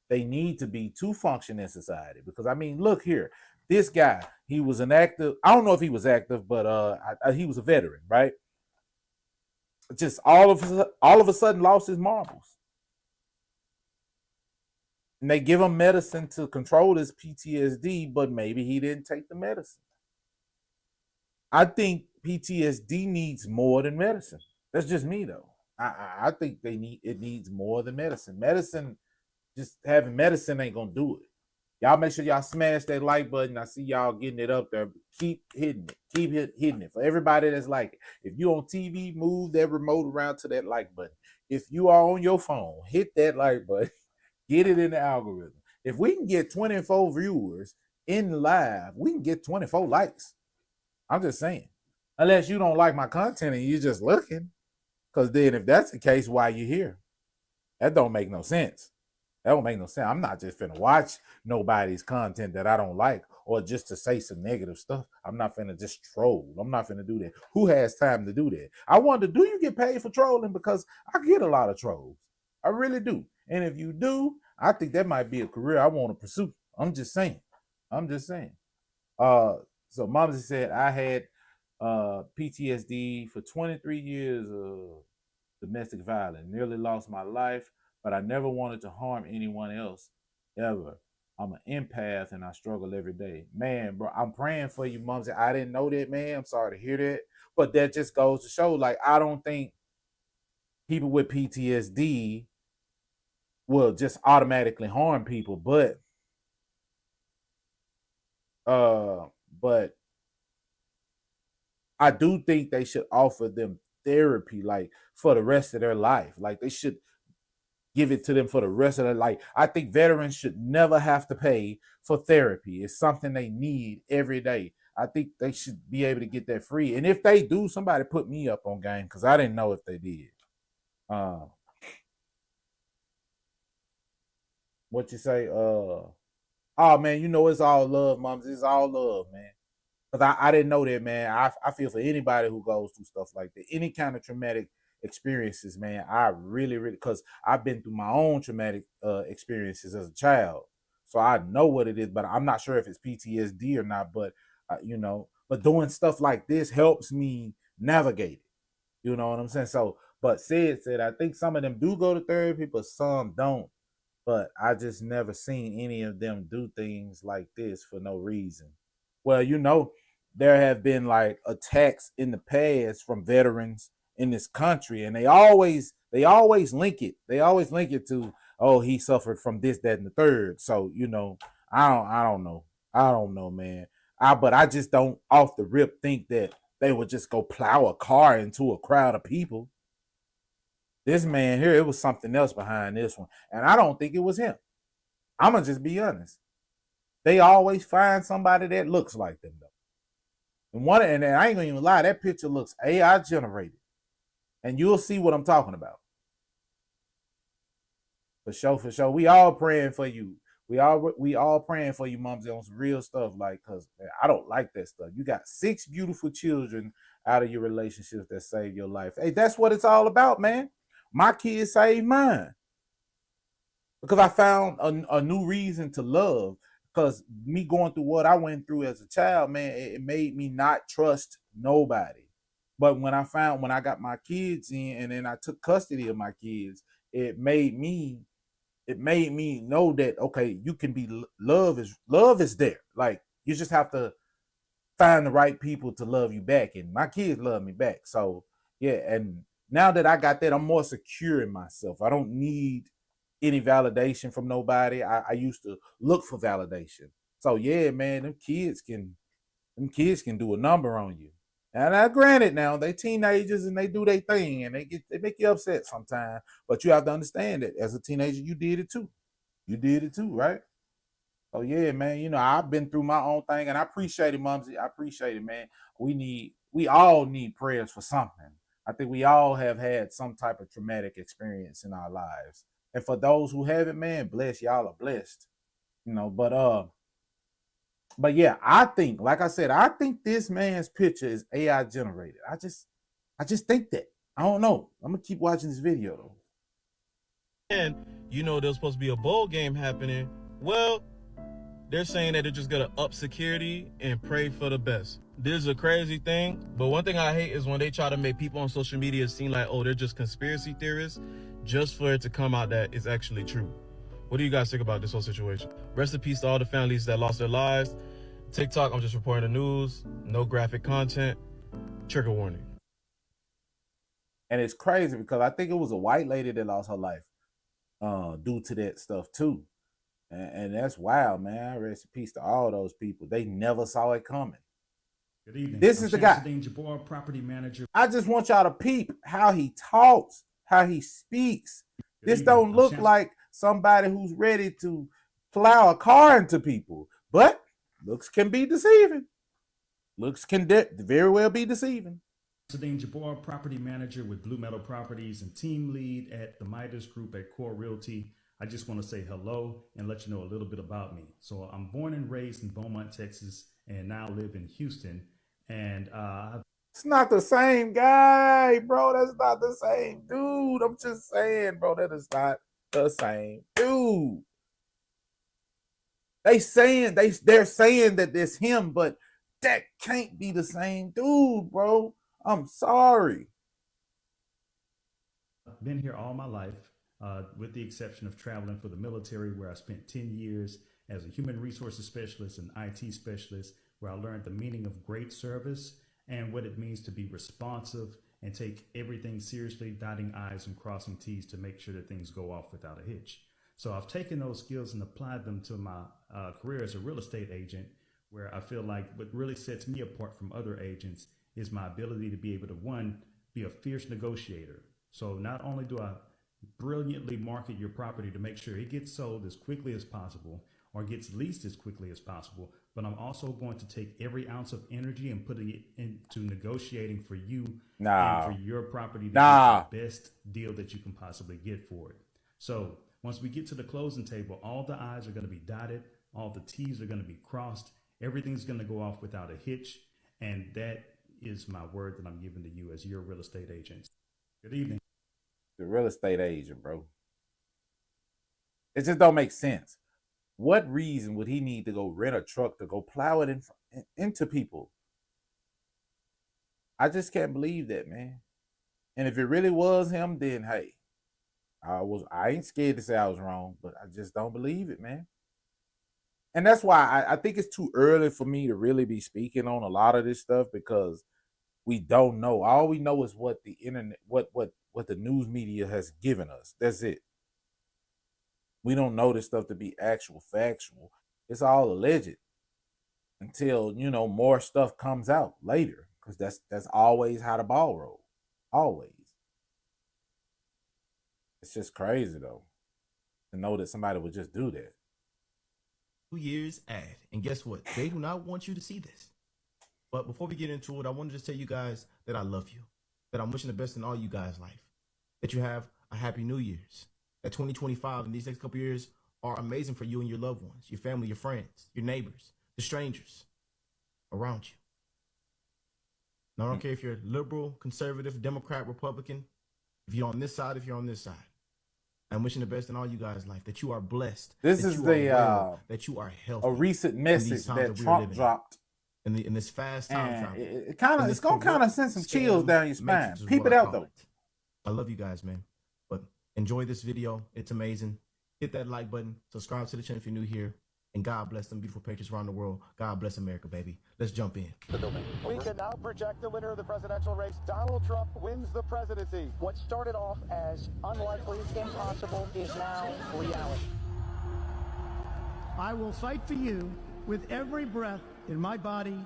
they need to be to function in society. Because I mean, look here, this guy, he was an active. I don't know if he was active, but he was a veteran, right? Just all of a sudden lost his marbles. And they give him medicine to control his PTSD, but maybe he didn't take the medicine. I think PTSD needs more than medicine. That's just me though. I think it needs more than medicine. Medicine, just having medicine ain't gonna do it. Y'all make sure y'all smash that like button. I see y'all getting it up there. Keep hitting it. Keep hitting it. For everybody that's like, if you on TV, move that remote around to that like button. If you are on your phone, hit that like button. Get it in the algorithm. If we can get 24 viewers in live, we can get 24 likes. I'm just saying. Unless you don't like my content and you're just looking. Because then if that's the case, why you here? That don't make no sense. That don't make no sense. I'm not just finna watch nobody's content that I don't like or just to say some negative stuff. I'm not finna just troll. I'm not finna do that. Who has time to do that? I wonder, do you get paid for trolling? Because I get a lot of trolls. I really do. And if you do, I think that might be a career I want to pursue. I'm just saying. I'm just saying. So Mama said I had PTSD for 23 years of domestic violence. Nearly lost my life, but I never wanted to harm anyone else ever. I'm an empath and I struggle every day. Man, bro, I'm praying for you, Mom. I didn't know that, man. I'm sorry to hear that. But that just goes to show, like, I don't think people with PTSD will just automatically harm people, but I do think they should offer them therapy, like for the rest of their life. Like they should give it to them for the rest of their life. I think veterans should never have to pay for therapy. It's something they need every day. I think they should be able to get that free. And if they do, somebody put me up on game because I didn't know if they did. What you say? Oh man, you know it's all love, moms. It's all love, man. Because I didn't know that, man. I feel for anybody who goes through stuff like that. Any kind of traumatic experiences, man. I really, really, because I've been through my own traumatic experiences as a child. So I know what it is, but I'm not sure if it's PTSD or not. But, but doing stuff like this helps me navigate it. You know what I'm saying? So, but said, I think some of them do go to therapy, but some don't. But I just never seen any of them do things like this for no reason. Well, there have been like attacks in the past from veterans in this country, and they always link it. They always link it to, oh, he suffered from this, that, and the third. So I don't know. I don't know, man. But I just don't off the rip think that they would just go plow a car into a crowd of people. This man here, it was something else behind this one, and I don't think it was him. I'm gonna just be honest. They always find somebody that looks like them, though. And I ain't gonna even lie, that picture looks AI generated. And you'll see what I'm talking about. For sure. We all praying for you. We all praying for you, moms, on some real stuff. Like, cause man, I don't like that stuff. You got 6 beautiful children out of your relationships that saved your life. Hey, that's what it's all about, man. My kids saved mine because I found a new reason to love. Because me going through what I went through as a child, man, it made me not trust nobody. But when I got my kids in, and then I took custody of my kids, it made me know that okay, you can be love is there. Like, you just have to find the right people to love you back, and my kids love me back. So yeah, and now that I got that, I'm more secure in myself. I don't need any validation from nobody. I used to look for validation. So yeah, man, them kids can do a number on you. And I granted, now they teenagers and they do their thing, and they make you upset sometimes. But you have to understand that as a teenager, you did it too. You did it too, right? Oh yeah, man. You know, I've been through my own thing, and I appreciate it, Mumsy. I appreciate it, man. We all need prayers for something. I think we all have had some type of traumatic experience in our lives. And for those who haven't, man, bless, y'all are blessed. You know, but yeah, I think, like I said, I think this man's picture is AI generated. I just think that. I don't know. I'm gonna keep watching this video though. And you know there's supposed to be a bowl game happening. Well, they're saying that they're just gonna up security and pray for the best. This is a crazy thing, but one thing I hate is when they try to make people on social media seem like, oh, they're just conspiracy theorists, just for it to come out that it's actually true. What do you guys think about this whole situation? Rest in peace to all the families that lost their lives. TikTok, I'm just reporting the news. No graphic content. Trigger warning. And it's crazy because I think it was a white lady that lost her life due to that stuff too. And that's wild, man. Rest in peace to all those people. They never saw it coming. Good evening. This is the guy. Jabbar, property manager. I just want y'all to peep how he talks, how he speaks. This don't look like somebody who's ready to plow a car into people. But looks can be deceiving. Looks can very well be deceiving. Shamsuddin Jabbar, property manager with Blue Metal Properties and team lead at the Midas Group at Core Realty. I just want to say hello and let you know a little bit about me. So I'm born and raised in Beaumont, Texas, and now live in Houston. And it's not the same guy, bro. That's not the same dude. I'm just saying, bro, that is not the same dude. They're saying that it's him, but that can't be the same dude, bro. I'm sorry. I've been here all my life, with the exception of traveling for the military, where I spent 10 years as a human resources specialist and IT specialist, where I learned the meaning of great service and what it means to be responsive and take everything seriously, dotting I's and crossing T's to make sure that things go off without a hitch. So I've taken those skills and applied them to my career as a real estate agent, where I feel like what really sets me apart from other agents is my ability to be able to, one, be a fierce negotiator. So not only do I brilliantly market your property to make sure it gets sold as quickly as possible or gets leased as quickly as possible, but I'm also going to take every ounce of energy and put it into negotiating for you and for your property to get the best deal that you can possibly get for it. So once we get to the closing table, all the I's are going to be dotted, all the T's are going to be crossed, everything's going to go off without a hitch, and that is my word that I'm giving to you as your real estate agent. Good evening. The real estate agent, bro. It just don't make sense. What reason would he need to go rent a truck to go plow it into people? I just can't believe that, man. And if it really was him, then hey, I ain't scared to say I was wrong, but I just don't believe it, man. And that's why I think it's too early for me to really be speaking on a lot of this stuff, because we don't know. All we know is what the internet, what the news media has given us. That's it. We don't know this stuff to be actual factual. It's all alleged until, you know, more stuff comes out later, because that's always how the ball rolls. Always. It's just crazy though to know that somebody would just do that. 2 years ad, and guess what? They do not want you to see this. But before we get into it, I want to just tell you guys that I love you, that I'm wishing the best in all you guys' life, that you have a happy New Year's, that 2025 and these next couple years are amazing for you and your loved ones, your family, your friends, your neighbors, the strangers around you. Now, I don't care if you're liberal, conservative, Democrat, Republican, if you're on this side, if you're on this side. I'm wishing the best in all you guys' life, that you are blessed. This that is you the well, that you are healthy. a recent message that Trump dropped in this fast time travel. It's gonna kind of send some chills down your spine. Peep it out though. I love you guys, man. But enjoy this video. It's amazing. Hit that like button. Subscribe to the channel if you're new here. And God bless them beautiful patriots around the world. God bless America, baby. Let's jump in. We can now project the winner of the presidential race. Donald Trump wins the presidency. What started off as unlikely, impossible, is now reality. I will fight for you with every breath in my body,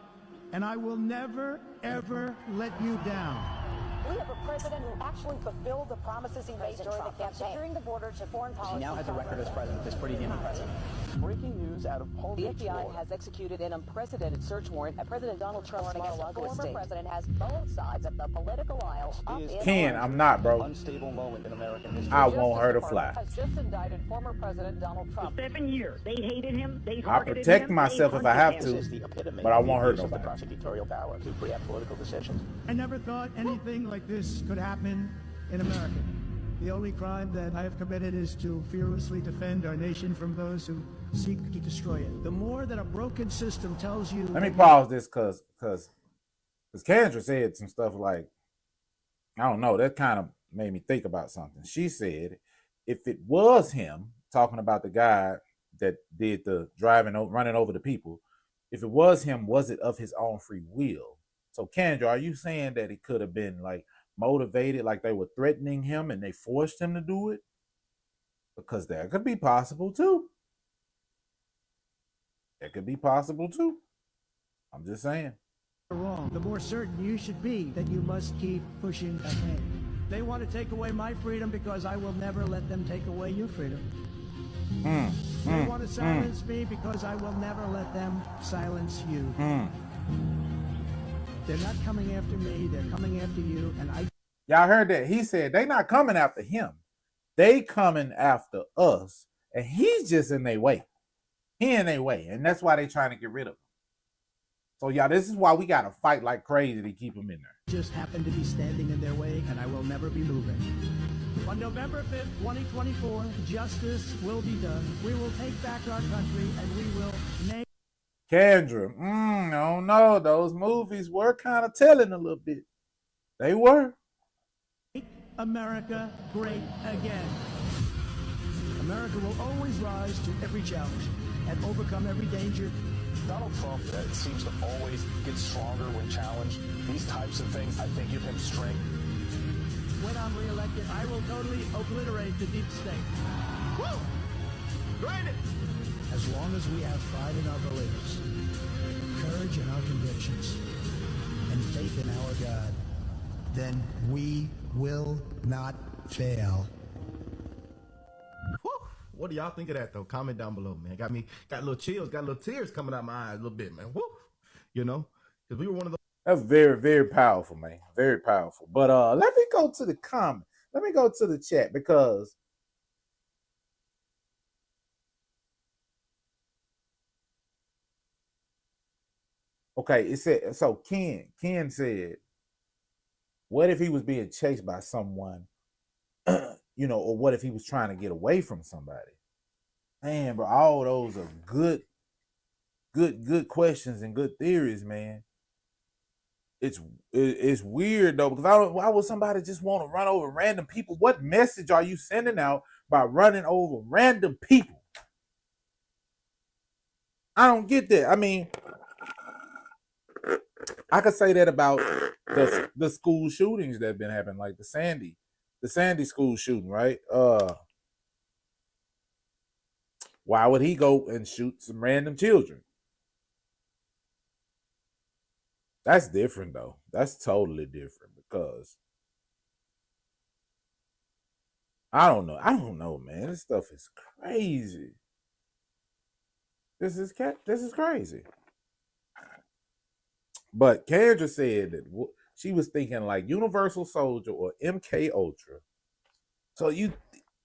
and I will never, ever let you down. We have a president who actually fulfilled the promises he made during the campaign. Securing the border to foreign policy. He now has a record as president. That's pretty damn impressive. Breaking news out of Palm Beach, The FBI has executed an unprecedented search warrant at President Donald Trump's Mar-a-Lago estate. The former president has both sides of the political aisle up in Ken, I'm not, bro. Unstable moment in American history. I want her to fly. Has just indicted former President Donald Trump. For 7 years, they hated him. They I protect myself if I have to, but I won't hurt the nobody. prosecutorial power to preempt political decisions. I never thought anything like this could happen in America. The only crime that I have committed is to fearlessly defend our nation from those who seek to destroy it. The more that a broken system tells you... Let me pause this because Kendra said some stuff like, I don't know, that kind of made me think about something. She said, if it was him, talking about the guy that did the running over the people, if it was him, was it of his own free will? So Kendra, are you saying that it could have been like motivated, like they were threatening him and they forced him to do it? Because that could be possible too. That could be possible too. I'm just saying. Wrong. The more certain you should be that you must keep pushing ahead. They want to take away my freedom because I will never let them take away your freedom. They want to silence me because I will never let them silence you. They're not coming after me, they're coming after you, and I... Y'all heard that? He said they not coming after him. They coming after us, and he's just in their way. He in their way, and that's why they trying to get rid of him. So y'all, this is why we got to fight like crazy to keep him in there. Just happen to be standing in their way, and I will never be moving. On November 5th, 2024, justice will be done. We will take back our country, and we will make... Kendra, I don't know. Those movies were kind of telling a little bit. They were. Make America great again. America will always rise to every challenge and overcome every danger. Donald Trump seems to always get stronger when challenged. These types of things, I think, give him strength. When I'm reelected, I will totally obliterate the deep state. Woo! Great! As long as we have pride in our beliefs, courage in our convictions, and faith in our God, then we will not fail. Whew. What do y'all think of that though? Comment down below, man. Got a little chills, got a little tears coming out my eyes a little bit, man. Woo. You know, because we were one of those. That's very, very powerful, man. Very powerful. But let me go to the comment. Let me go to the chat because okay, it said so. Ken said, "What if he was being chased by someone, or what if he was trying to get away from somebody?" Man, bro, all those are good questions and good theories, man. It's weird though, because why would somebody just want to run over random people? What message are you sending out by running over random people? I don't get that. I mean, I could say that about the school shootings that have been happening, like the Sandy school shooting, right? Why would he go and shoot some random children? That's different though. That's totally different because I don't know, man. This stuff is crazy. This is crazy. But Kendra said that she was thinking like Universal Soldier or MK Ultra. So you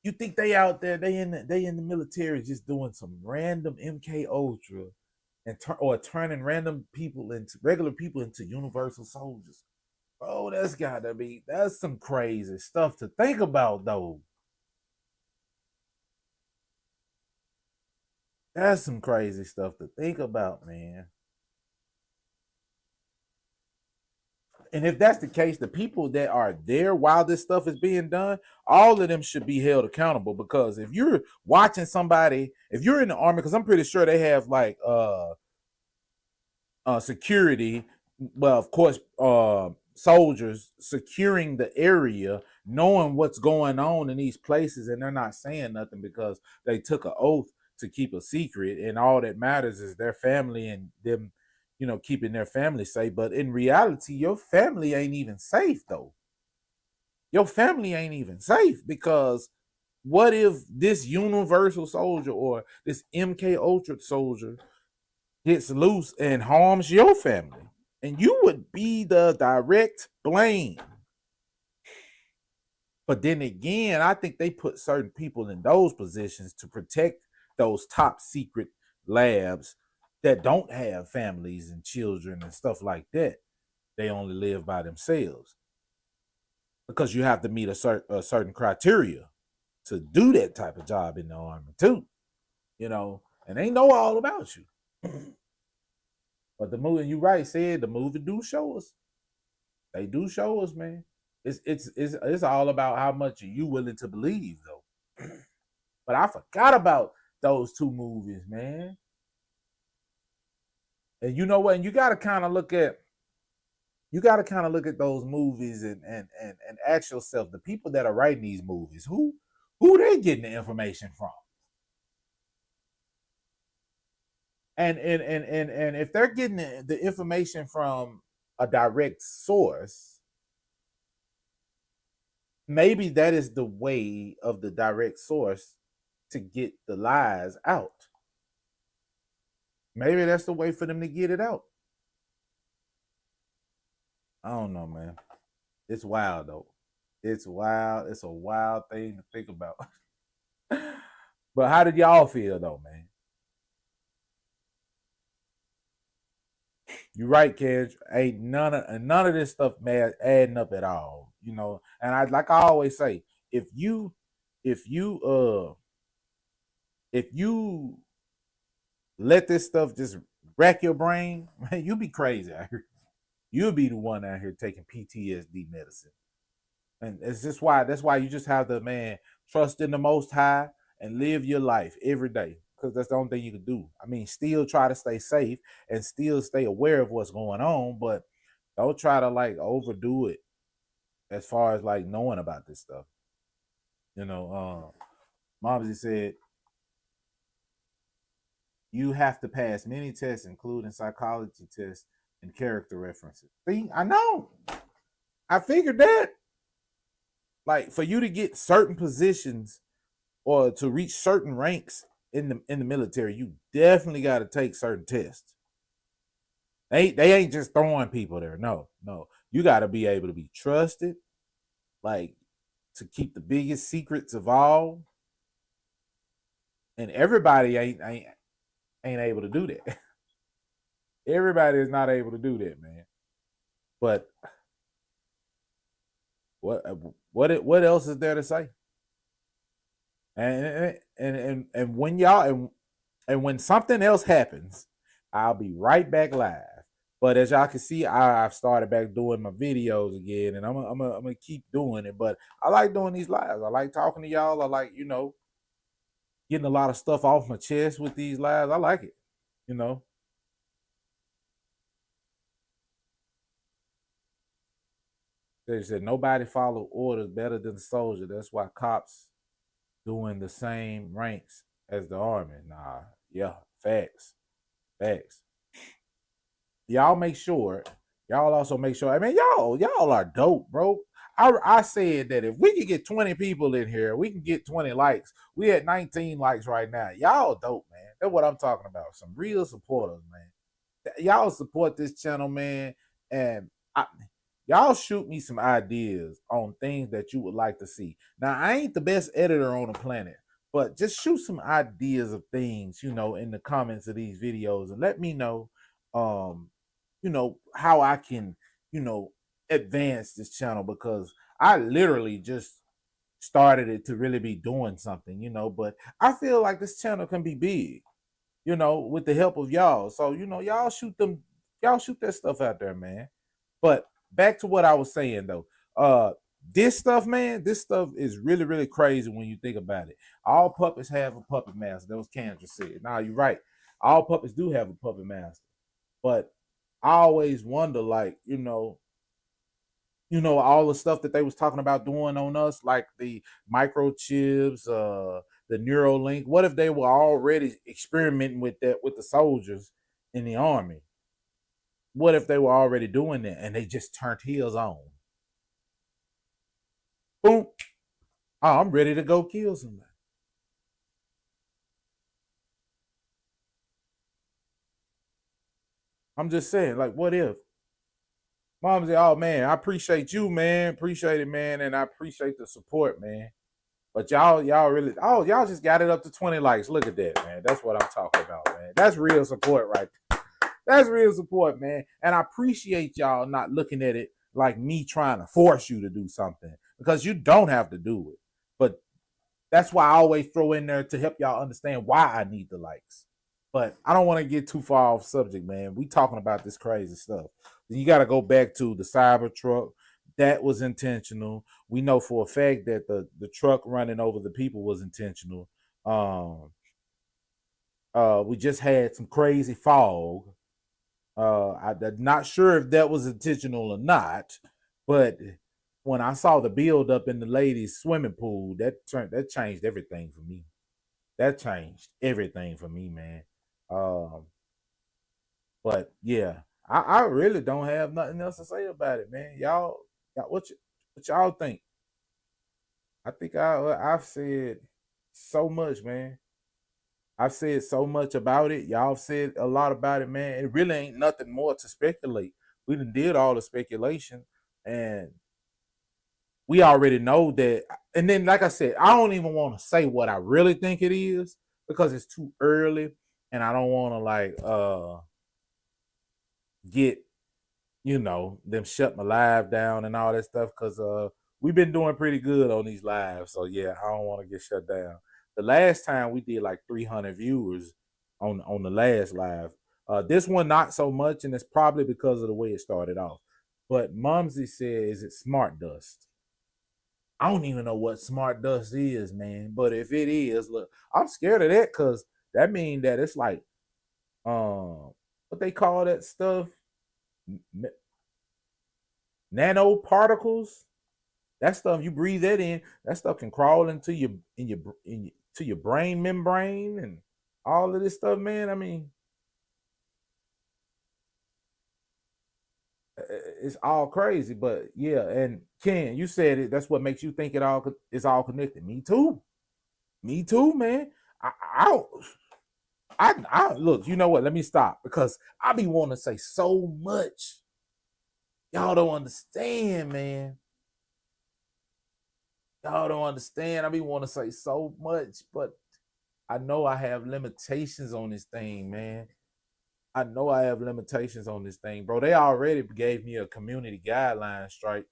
think they out there, they in the military just doing some random MK Ultra and turning random people into regular people into Universal Soldiers. Bro, that's some crazy stuff to think about though. That's some crazy stuff to think about, man. And if that's the case, the people that are there while this stuff is being done, all of them should be held accountable. Because if you're watching somebody, if you're in the army, because I'm pretty sure they have like security, well, of course, soldiers securing the area, knowing what's going on in these places, and they're not saying nothing because they took an oath to keep a secret, and all that matters is their family and them, keeping their family safe. But in reality, your family ain't even safe though. Your family ain't even safe, because what if this Universal Soldier or this MK Ultra soldier gets loose and harms your family? And you would be the direct blame. But then again, I think they put certain people in those positions to protect those top secret labs that don't have families and children and stuff like that. They only live by themselves. Because you have to meet a certain criteria to do that type of job in the army too. And they know all about you. But the movie, you right, said the movie do show us. They do show us, man. It's all about how much you willing to believe, though. But I forgot about those two movies, man. And you know what? And you gotta kind of look at those movies and ask yourself, the people that are writing these movies, who they getting the information from? And if they're getting the information from a direct source, maybe that is the way of the direct source to get the lies out. Maybe that's the way for them to get it out. I don't know, man. It's wild though. It's wild. It's a wild thing to think about. But how did y'all feel though, man? You're right, Kedge. Ain't none of this stuff, man, adding up at all. And I always say, if you let this stuff just wreck your brain, man, you'll be crazy out here. You'll be the one out here taking PTSD medicine. And that's why you just have to, man, trust in the Most High and live your life every day. Because that's the only thing you can do. I mean, still try to stay safe and still stay aware of what's going on, but don't try to like overdo it as far as like knowing about this stuff. Momsy said, you have to pass many tests, including psychology tests and character references. See, I know. I figured that. Like, for you to get certain positions or to reach certain ranks in the military, you definitely got to take certain tests. They ain't just throwing people there. No. You got to be able to be trusted, like, to keep the biggest secrets of all. And everybody ain't able to do that. Everybody is not able to do that, man. But what else is there to say? And when y'all and when something else happens, I'll be right back live. But as y'all can see, I've started back doing my videos again, and I'm gonna keep doing it. But I like doing these lives. I like talking to y'all. I like, getting a lot of stuff off my chest with these lives. I like it, They said nobody follow orders better than the soldier. That's why cops doing the same ranks as the army. Nah, yeah, facts. Y'all also make sure. I mean, y'all are dope, bro. I said that if we can get 20 people in here, we can get 20 likes. We at 19 likes right now. Y'all dope, man. That's what I'm talking about. Some real supporters, man. y'all support this channel, man, and y'all shoot me some ideas on things that you would like to see. Now, I ain't the best editor on the planet, but just shoot some ideas of things, in the comments of these videos, and let me know, how I can, advance this channel, because I literally just started it to really be doing something, but I feel like this channel can be big, with the help of y'all. So, y'all shoot that stuff out there, man. But back to what I was saying though. This stuff, man, this stuff is really, really crazy when you think about it. All puppets have a puppet master. That was Kendra said. Now you're right. All puppets do have a puppet master. But I always wonder, like, all the stuff that they was talking about doing on us, like the microchips, the Neuralink. What if they were already experimenting with that with the soldiers in the army? What if they were already doing that and they just turned heels on? Boom. Oh, I'm ready to go kill somebody. I'm just saying, like, what if? Mom said, oh man, I appreciate you, man. Appreciate it, man. And I appreciate the support, man. But y'all really, y'all just got it up to 20 likes. Look at that, man. That's what I'm talking about, man. That's real support right there. That's real support, man. And I appreciate y'all not looking at it like me trying to force you to do something, because you don't have to do it. But that's why I always throw in there to help y'all understand why I need the likes. But I don't want to get too far off subject, man. We talking about this crazy stuff. You got to go back to the Cybertruck. That was intentional. We know for a fact that the truck running over the people was intentional. We just had some crazy fog. I'm not sure if that was intentional or not, but when I saw the build up in the ladies' swimming pool, that changed everything for me. That changed everything for me, man. But yeah, I really don't have nothing else to say about it, man. Y'all what y'all think? I think I've said so much, man. I've said so much about it. Y'all said a lot about it, man. It really ain't nothing more to speculate. We done did all the speculation, and we already know that. And then, like I said, I don't even want to say what I really think it is, because it's too early, and I don't want to get them shut my live down and all that stuff, because we've been doing pretty good on these lives. So yeah, I don't want to get shut down. The last time we did like 300 viewers on the last live. This one not so much, and it's probably because of the way it started off. But Mumsy said, is it smart dust? I don't even know what smart dust is, man. But if it is, look, I'm scared of that, because that means that it's like what they call that stuff? Nanoparticles. That stuff, you breathe that in, that stuff can crawl into your brain membrane and all of this stuff, man. I mean, it's all crazy. But yeah, and Ken, you said it. That's what makes you think it's all connected. Me too. Me too, man. I look. You know what? Let me stop, because I be wanting to say so much. Y'all don't understand, man. Y'all don't understand. I be want to say so much, but I know I have limitations on this thing, man. I know I have limitations on this thing, bro. They already gave me a community guideline strike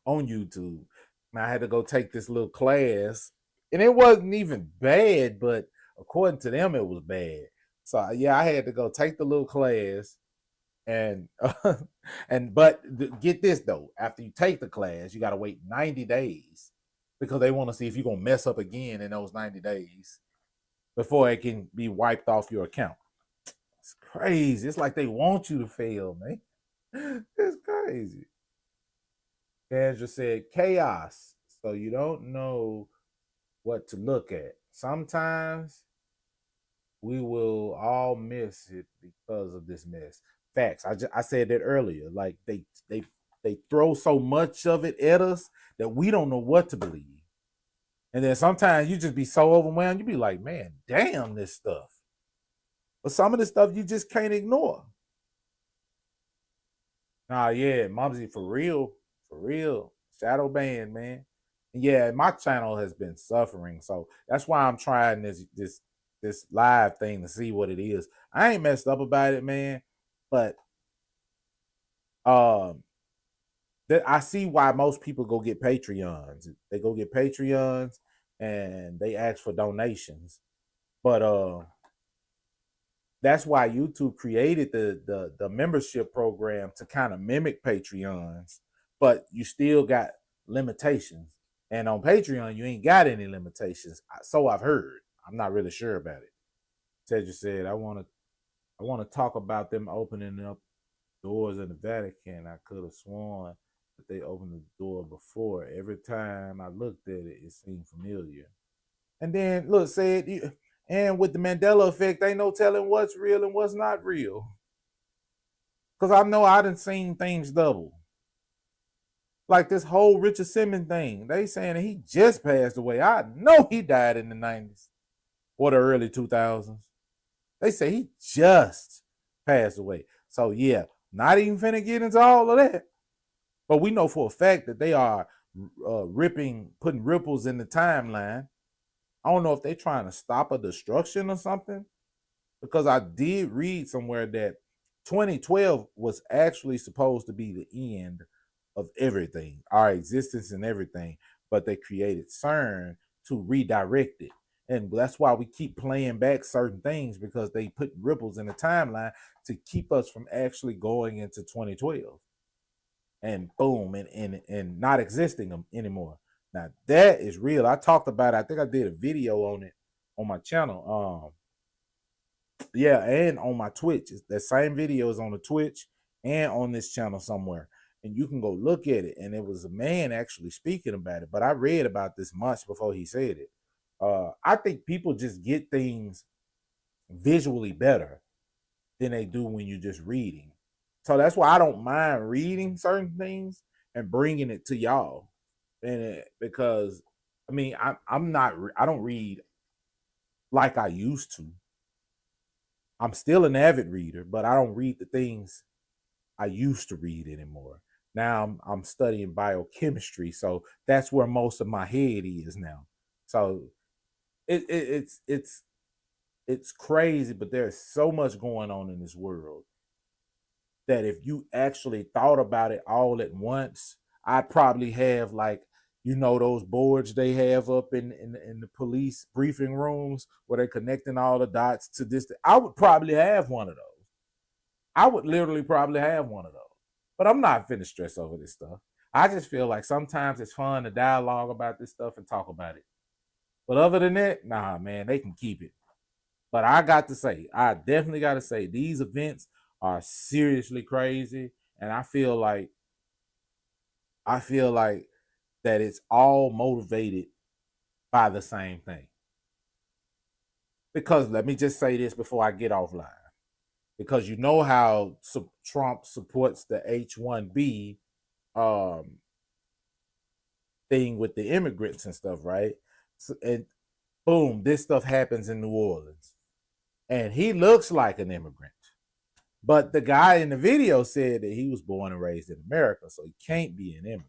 on YouTube. And I had to go take this little class, and it wasn't even bad, but according to them, it was bad. So yeah, I had to go take the little class. And but get this though, after you take the class, you got to wait 90 days, because they want to see if you're gonna mess up again in those 90 days before it can be wiped off your account. It's crazy. It's like they want you to fail, man. It's crazy. Andrew said chaos, so you don't know what to look at. Sometimes we will all miss it because of this mess. Facts. I said that earlier. Like they throw so much of it at us that we don't know what to believe. And then sometimes you just be so overwhelmed, you be like, man, damn this stuff. But some of the stuff you just can't ignore. Nah, yeah, Mumsy, for real. Shadow ban, man. And yeah, my channel has been suffering, so that's why I'm trying this live thing to see what it is. I ain't messed up about it, man, but that I see why most people go get Patreons. They go get Patreons and they ask for donations. But that's why YouTube created the membership program to kind of mimic Patreons, but you still got limitations. And on Patreon, you ain't got any limitations. So I've heard. I'm not really sure about it. Tedra said, I want to talk about them opening up doors in the Vatican. I could have sworn that they opened the door before. Every time I looked at it, it seemed familiar. And then look, said, and with the Mandela effect, ain't no telling what's real and what's not real. Because I know I done seen things double. Like this whole Richard Simmons thing. They saying he just passed away. I know he died in the 90s or the early 2000s. They say he just passed away. So yeah, not even finna get into all of that. But we know for a fact that they are putting ripples in the timeline. I don't know if they're trying to stop a destruction or something, because I did read somewhere that 2012 was actually supposed to be the end of everything, our existence and everything, but they created CERN to redirect it. And that's why we keep playing back certain things, because they put ripples in the timeline to keep us from actually going into 2012 and boom, and not existing them anymore. Now that is real. I talked about it. I think I did a video on it on my channel. Yeah, and on my Twitch. That same video is on the Twitch and on this channel somewhere. And you can go look at it. And it was a man actually speaking about it. But I read about this months before he said it. I think people just get things visually better than they do when you're just reading. So that's why I don't mind reading certain things and bringing it to y'all. And because I mean, I don't read like I used to. I'm still an avid reader, but I don't read the things I used to read anymore. Now I'm studying biochemistry, so that's where most of my head is now. So it's crazy, but there's so much going on in this world that if you actually thought about it all at once, I'd probably have, like, those boards they have up in the police briefing rooms where they're connecting all the dots to this. I would probably have one of those. I would literally probably have one of those. But I'm not finna stress over this stuff. I just feel like sometimes it's fun to dialogue about this stuff and talk about it. But other than that, nah, man, they can keep it. But I definitely got to say, these events are seriously crazy. And I feel like that it's all motivated by the same thing. Because let me just say this before I get offline. Because you know how Trump supports the H-1B thing with the immigrants and stuff, right? So, and boom, this stuff happens in New Orleans. And he looks like an immigrant. But the guy in the video said that he was born and raised in America, so he can't be an immigrant.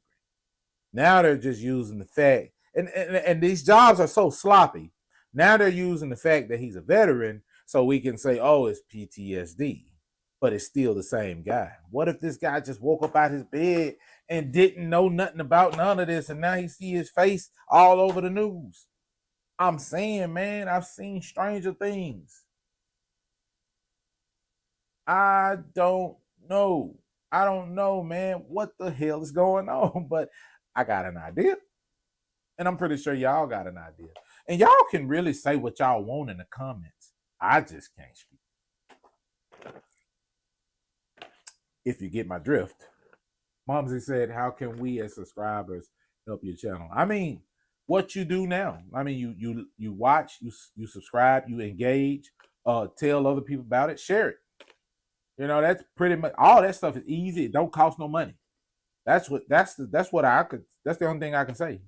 Now they're just using the fact, and these jobs are so sloppy. Now they're using the fact that he's a veteran so we can say, oh, it's PTSD, but it's still the same guy. What if this guy just woke up out his bed and didn't know nothing about none of this, and now he see his face all over the news? I'm saying, man, I've seen stranger things. I don't know. I don't know, man, what the hell is going on, but I got an idea. And I'm pretty sure y'all got an idea. And y'all can really say what y'all want in the comments. I just can't speak. If you get my drift. Mumsy said, how can we as subscribers help your channel? I mean, what you do now. I mean, you watch, you subscribe, you engage, tell other people about it, share it. That's pretty much all that stuff is easy. It don't cost no money. That's the only thing I can say,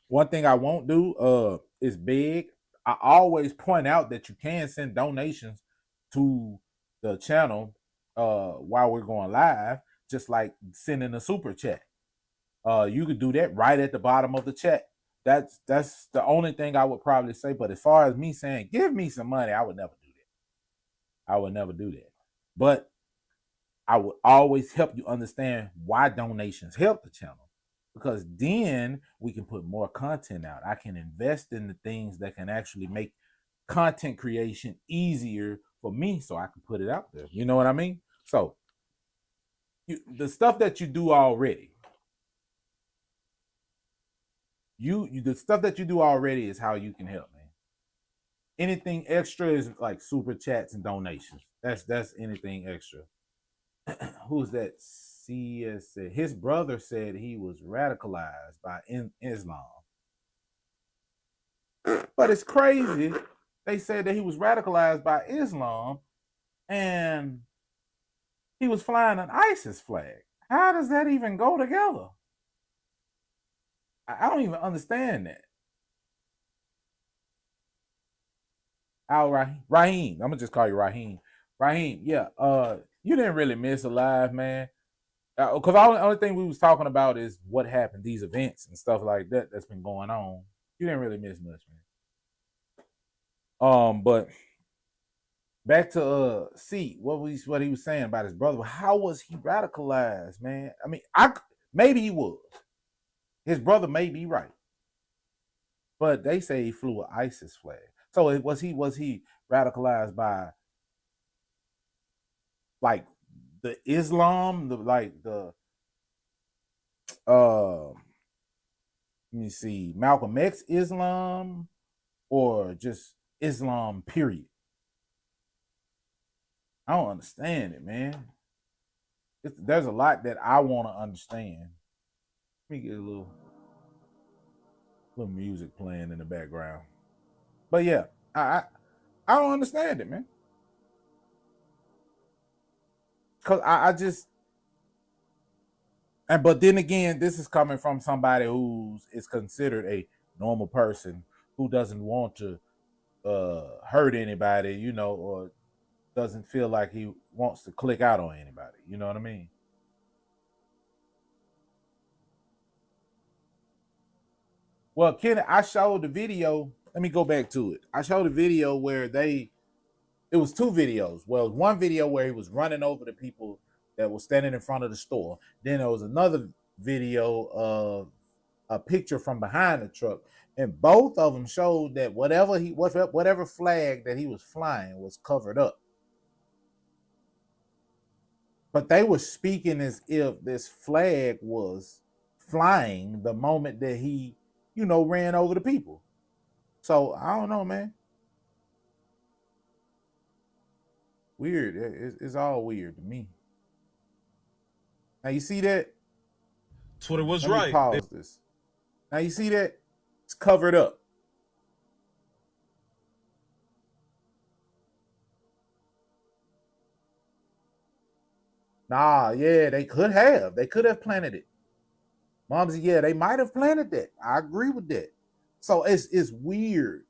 One thing I won't do is beg. I always point out that you can send donations to the channel while we're going live, just like sending a super chat. You could do that right at the bottom of the chat. That's the only thing I would probably say. But as far as me saying, give me some money, I would never do that. I would never do that. But I would always help you understand why donations help the channel, because then we can put more content out. I can invest in the things that can actually make content creation easier for me, so I can put it out there. You know what I mean? So the stuff that you do already, the stuff that you do already is how you can help, man. Anything extra is like super chats and donations. That's anything extra. Who's that? CS said his brother said he was radicalized by Islam. But it's crazy. They said that he was radicalized by Islam and he was flying an ISIS flag. How does that even go together? I don't even understand that. Raheem. I'm gonna just call you Raheem. Raheem, yeah. You didn't really miss a live, man. Because the only thing we was talking about is what happened, these events and stuff like that that's been going on. You didn't really miss much, man. But back to C, what he was saying about his brother. How was he radicalized, man? I mean, maybe he was. His brother may be right, but they say he flew an ISIS flag. So was he radicalized by like the Islam, let me see, Malcolm X Islam, or just Islam period? I don't understand it, man. There's a lot that I want to understand. Let me get a little music playing in the background. But yeah, I don't understand it, man. Cause I just, but then again, this is coming from somebody who is considered a normal person who doesn't want to hurt anybody, you know, or doesn't feel like he wants to click out on anybody. You know what I mean? Well, Kenny, I showed the video. Let me go back to it. I showed a video where it was two videos. Well, one video where he was running over the people that were standing in front of the store. Then there was another video of a picture from behind the truck. And both of them showed that whatever flag that he was flying was covered up. But they were speaking as if this flag was flying the moment that he, you know, ran over the people. So I don't know, man. Weird. It's all weird to me. Now you see that? Twitter was Let me pause this. Now you see that? It's covered up. Nah, yeah, they could have. They could have planted it. Momsy, yeah, they might have planted that. I agree with that. So it's weird.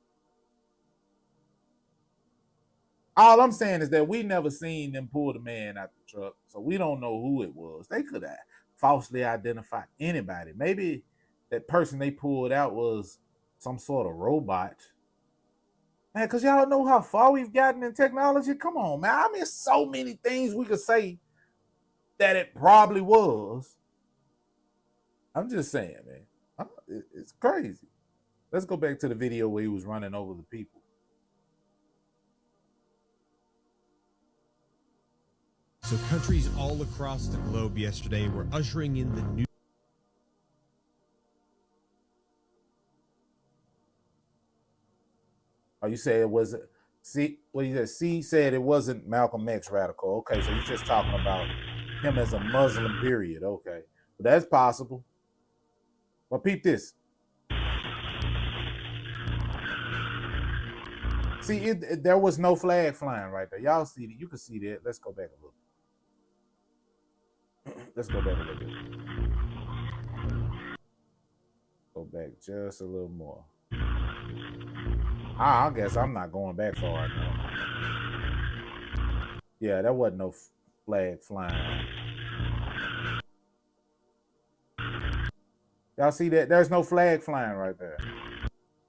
All I'm saying is that we never seen them pull the man out the truck, so we don't know who it was. They could have falsely identified anybody. Maybe that person they pulled out was some sort of robot. Man, because y'all know how far we've gotten in technology. Come on, man. I mean, so many things we could say that it probably was. I'm just saying, man. It's crazy. Let's go back to the video where he was running over the people. So countries all across the globe yesterday were ushering in the new. Oh, you said it was C? What you said? C said it wasn't Malcolm X radical. Okay, so you're just talking about him as a Muslim. Period. Okay, but that's possible. Well, peep this. See, there was no flag flying right there. Y'all see that? You can see that. Let's go back a little. Let's go back a little bit. Go back just a little more. I guess I'm not going back far enough. Yeah, there wasn't no flag flying. Y'all see that? There's no flag flying right there.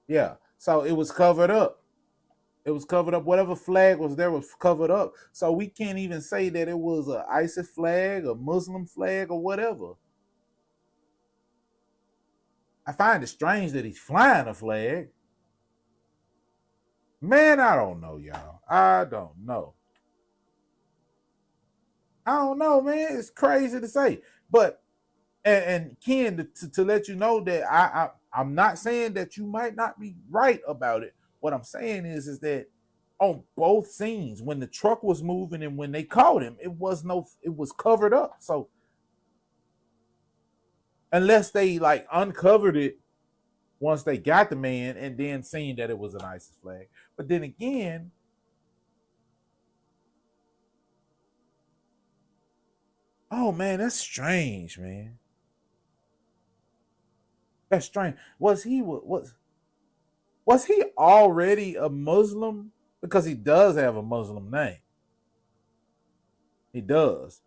Yeah, so it was covered up. It was covered up. Whatever flag was there was covered up. So we can't even say that it was an ISIS flag, a Muslim flag, or whatever. I find it strange that he's flying a flag. Man, I don't know, y'all. I don't know. I don't know, man. It's crazy to say. But and Ken, to let you know that I'm not saying that you might not be right about it. What I'm saying is that on both scenes, when the truck was moving and when they caught him, it was covered up. So unless they like uncovered it once they got the man and then seen that it was an ISIS flag. But then again, oh man, that's strange, man. That's strange. Was he already a Muslim? Because he does have a Muslim name. He does.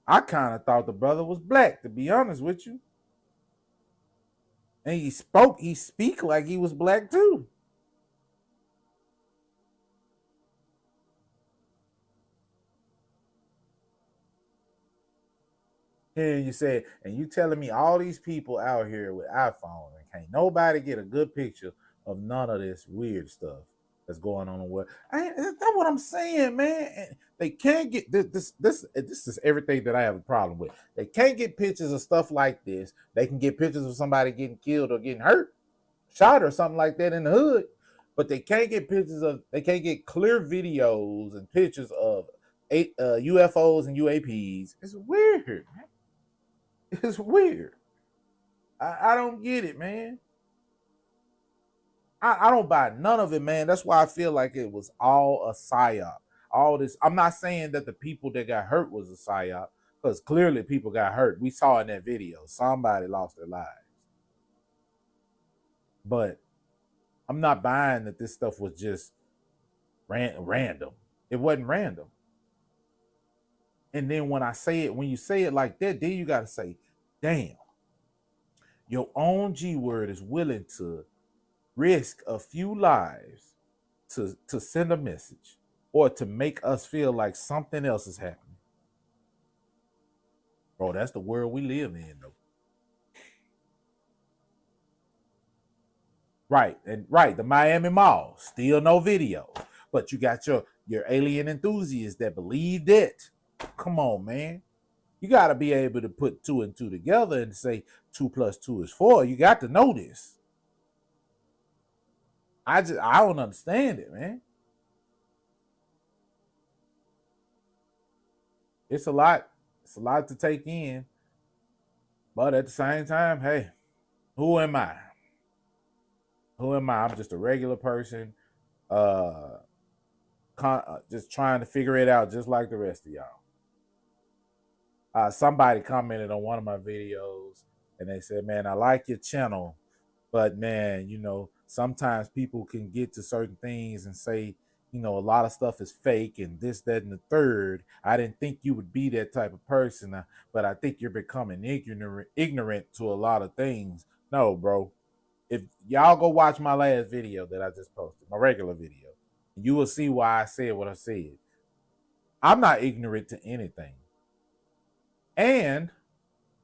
I kind of thought the brother was black, to be honest with you. And he speak like he was black too. Here you say, and you telling me all these people out here with iPhones and can't nobody get a good picture of none of this weird stuff that's going on in the world. That's what I'm saying, man. And they can't get this is everything that I have a problem with. They can't get pictures of stuff like this. They can get pictures of somebody getting killed or getting hurt, shot or something like that in the hood, but they can't get clear videos and pictures of UFOs and UAPs. It's weird, man. It's weird. I don't get it, man. I don't buy none of it, man. That's why I feel like it was all a psyop. All this. I'm not saying that the people that got hurt was a psyop, because clearly people got hurt. We saw in that video somebody lost their lives. But I'm not buying that this stuff was just random. It wasn't random. And then when you say it like that, then you got to say, damn, your own G word is willing to risk a few lives to send a message or to make us feel like something else is happening. Bro, that's the world we live in, though. Right, the Miami Mall, still no video. But you got your alien enthusiasts that believed it. Come on, man. You got to be able to put 2 and 2 together and say 2 + 2 is 4. You got to know this. I don't understand it, man. It's a lot to take in. But at the same time, hey, who am I? I'm just a regular person, just trying to figure it out just like the rest of y'all. Somebody commented on one of my videos and they said, man, I like your channel, but man, sometimes people can get to certain things and say, a lot of stuff is fake and this, that, and the third. I didn't think you would be that type of person, but I think you're becoming ignorant to a lot of things. No, bro. If y'all go watch my last video that I just posted, my regular video, you will see why I said what I said. I'm not ignorant to anything. And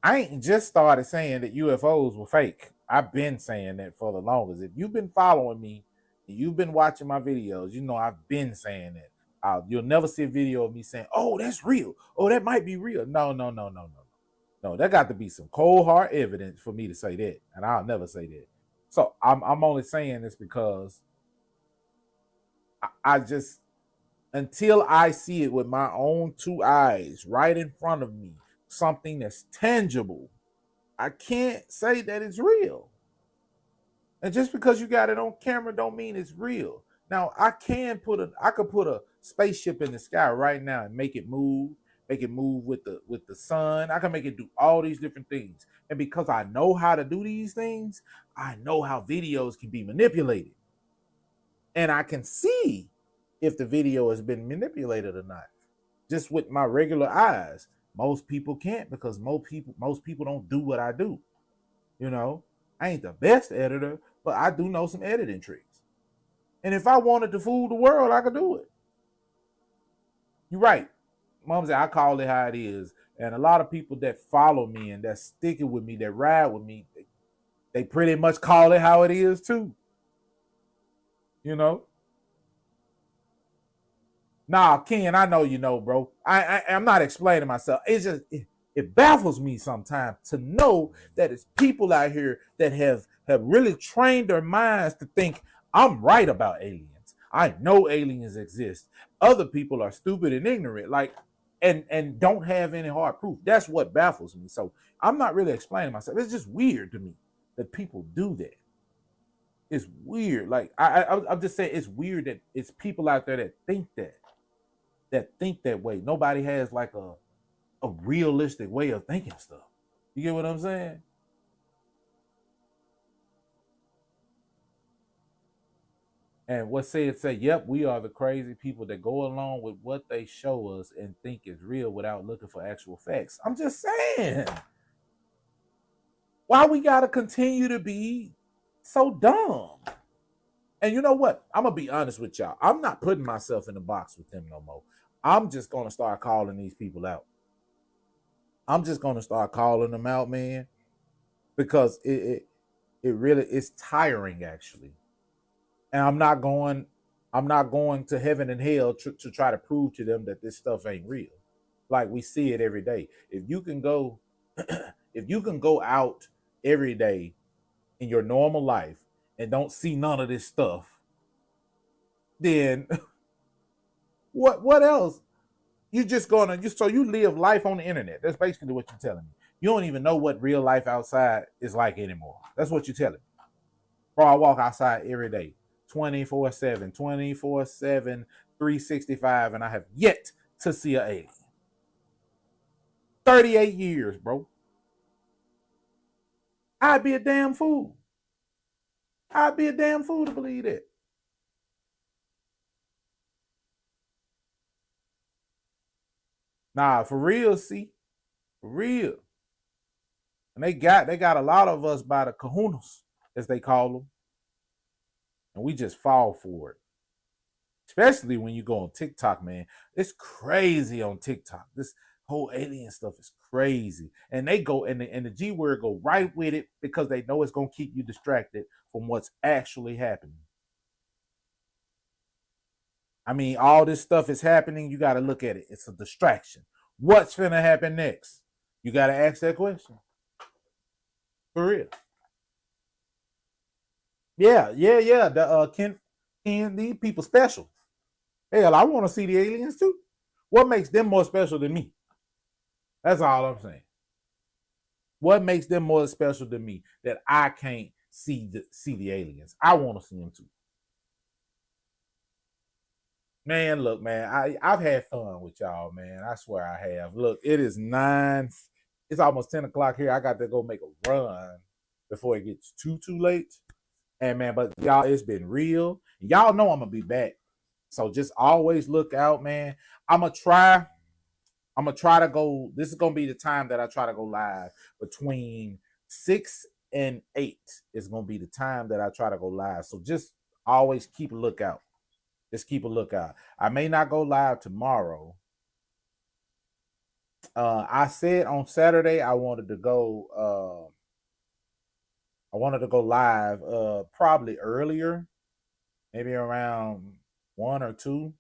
I ain't just started saying that UFOs were fake. I've been saying that for the longest. If you've been following me, and you've been watching my videos, I've been saying that. You'll never see a video of me saying, oh, that's real. Oh, that might be real. No. No, there got to be some cold hard evidence for me to say that. And I'll never say that. So I'm only saying this because I just, until I see it with my own 2 eyes right in front of me, something that's tangible, I can't say that it's real. And just because you got it on camera don't mean it's real. Now I could put a spaceship in the sky right now and make it move with the sun. I can make it do all these different things. And because I know how to do these things, I know how videos can be manipulated. And I can see if the video has been manipulated or not, just with my regular eyes. Most people can't, because most people don't do what I do. You know, I ain't the best editor, but I do know some editing tricks. And if I wanted to fool the world, I could do it. You're right. Mom said, I call it how it is. And a lot of people that follow me and that sticking with me, that ride with me, they pretty much call it how it is too. You know? Nah, Ken, I know you know, bro. I'm not explaining myself. It's just it baffles me sometimes to know that it's people out here that have really trained their minds to think I'm right about aliens. I know aliens exist. Other people are stupid and ignorant, like and don't have any hard proof. That's what baffles me. So I'm not really explaining myself. It's just weird to me that people do that. It's weird. Like I'm just saying, it's weird that it's people out there that think that way. Nobody has like a realistic way of thinking stuff. You get what I'm saying? And what say, yep, we are the crazy people that go along with what they show us and think is real without looking for actual facts. I'm just saying. Why we gotta continue to be so dumb? And you know what? I'm gonna be honest with y'all. I'm not putting myself in the box with them no more. I'm just gonna start calling these people out. I'm just gonna start calling them out, man, because it really is tiring, actually. And I'm not going to heaven and hell to try to prove to them that this stuff ain't real. Like, we see it every day. If you can go, if you can go out every day in your normal life and don't see none of this stuff, then what else? You just so you live life on the internet. That's basically what you're telling me. You don't even know what real life outside is like anymore. That's what you're telling me. Bro, I walk outside every day, 24/7, 24/7, 365, and I have yet to see an alien. 38 years, bro. I'd be a damn fool. I'd be a damn fool to believe that. Nah, for real, see? For real. And they got a lot of us by the kahunas, as they call them. And we just fall for it. Especially when you go on TikTok, man. It's crazy on TikTok. This whole alien stuff is crazy. And they go, and the G word go right with it, because they know it's going to keep you distracted from what's actually happening. I mean, all this stuff is happening. You got to look at it. It's a distraction. What's finna happen next? You got to ask that question. For real. Yeah. The these people special. Hell, I want to see the aliens too. What makes them more special than me? That's all I'm saying. What makes them more special than me that I can't see the aliens? I want to see them too. Man, look, man, I've had fun with y'all, man. I swear I have. Look, it is 9. It's almost 10 o'clock here. I got to go make a run before it gets too late. And man, but y'all, it's been real. Y'all know I'm gonna be back. So just always look out, man. I'm gonna try to go. This is gonna be the time that I try to go live. Between 6 and 8 is gonna be the time that I try to go live. So just always keep a lookout. Just keep a lookout. I may not go live tomorrow. I said on Saturday I wanted to go live probably earlier, maybe around 1 or 2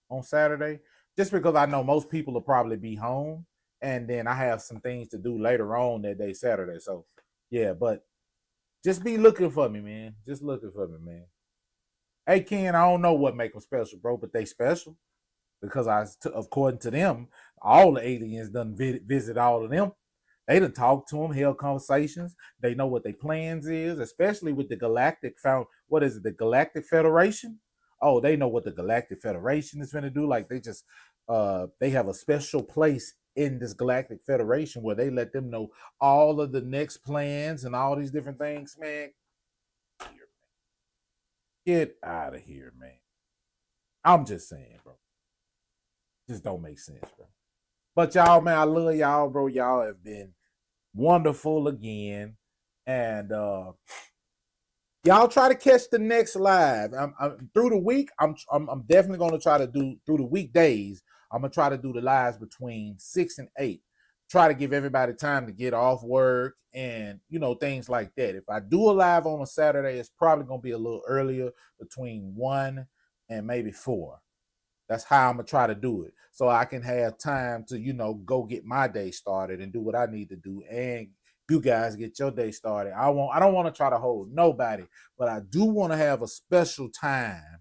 on Saturday, just because I know most people will probably be home, and then I have some things to do later on that day, Saturday. So yeah, but just be looking for me, man. Just looking for me, man. Hey, Ken, I don't know what make them special, bro, but they special because according to them, all the aliens done visit all of them. They done talk to them, held conversations. They know what their plans is, especially with the Galactic the Galactic Federation? Oh, they know what the Galactic Federation is going to do. Like, they have a special place in this Galactic Federation where they let them know all of the next plans and all these different things, man. Get out of here, man. I'm just saying, bro. Just don't make sense, bro. But y'all, man, I love y'all, bro. Y'all have been wonderful again. And y'all try to catch the next live. I'm through the week. I'm definitely gonna try to do through the weekdays. I'm gonna try to do the lives between 6 and 8. Try to give everybody time to get off work and things like that. If I do a live on a Saturday, it's probably gonna be a little earlier, between 1 and maybe 4. That's how I'm gonna try to do it, so I can have time to go get my day started and do what I need to do, and you guys get your day started. I don't want to try to hold nobody, but I do want to have a special time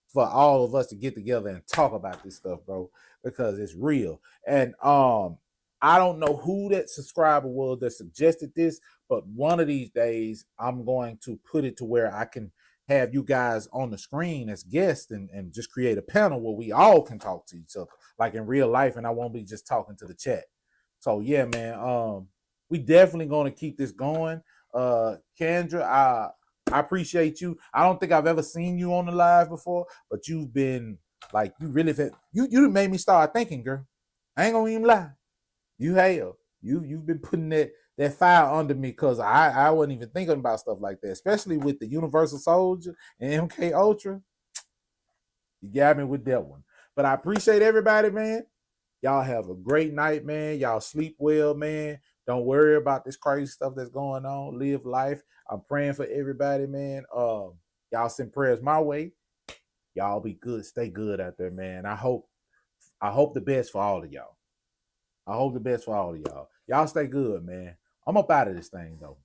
for all of us to get together and talk about this stuff, bro, because it's real. And I don't know who that subscriber was that suggested this, but one of these days I'm going to put it to where I can have you guys on the screen as guests and just create a panel where we all can talk to each other like in real life, and I won't be just talking to the chat. So yeah, man, we definitely going to keep this going. Kendra, I appreciate you. I don't think I've ever seen you on the live before, but you've been like, you really you made me start thinking, girl. I ain't gonna even lie. You have. You've been putting that fire under me, because I wasn't even thinking about stuff like that, especially with the Universal Soldier and MK Ultra. You got me with that one. But I appreciate everybody, man. Y'all have a great night, man. Y'all sleep well, man. Don't worry about this crazy stuff that's going on. Live life. I'm praying for everybody, man. Y'all send prayers my way. Y'all be good. Stay good out there, man. I hope the best for all of y'all. I hope the best for all of y'all. Y'all stay good, man. I'm up out of this thing, though.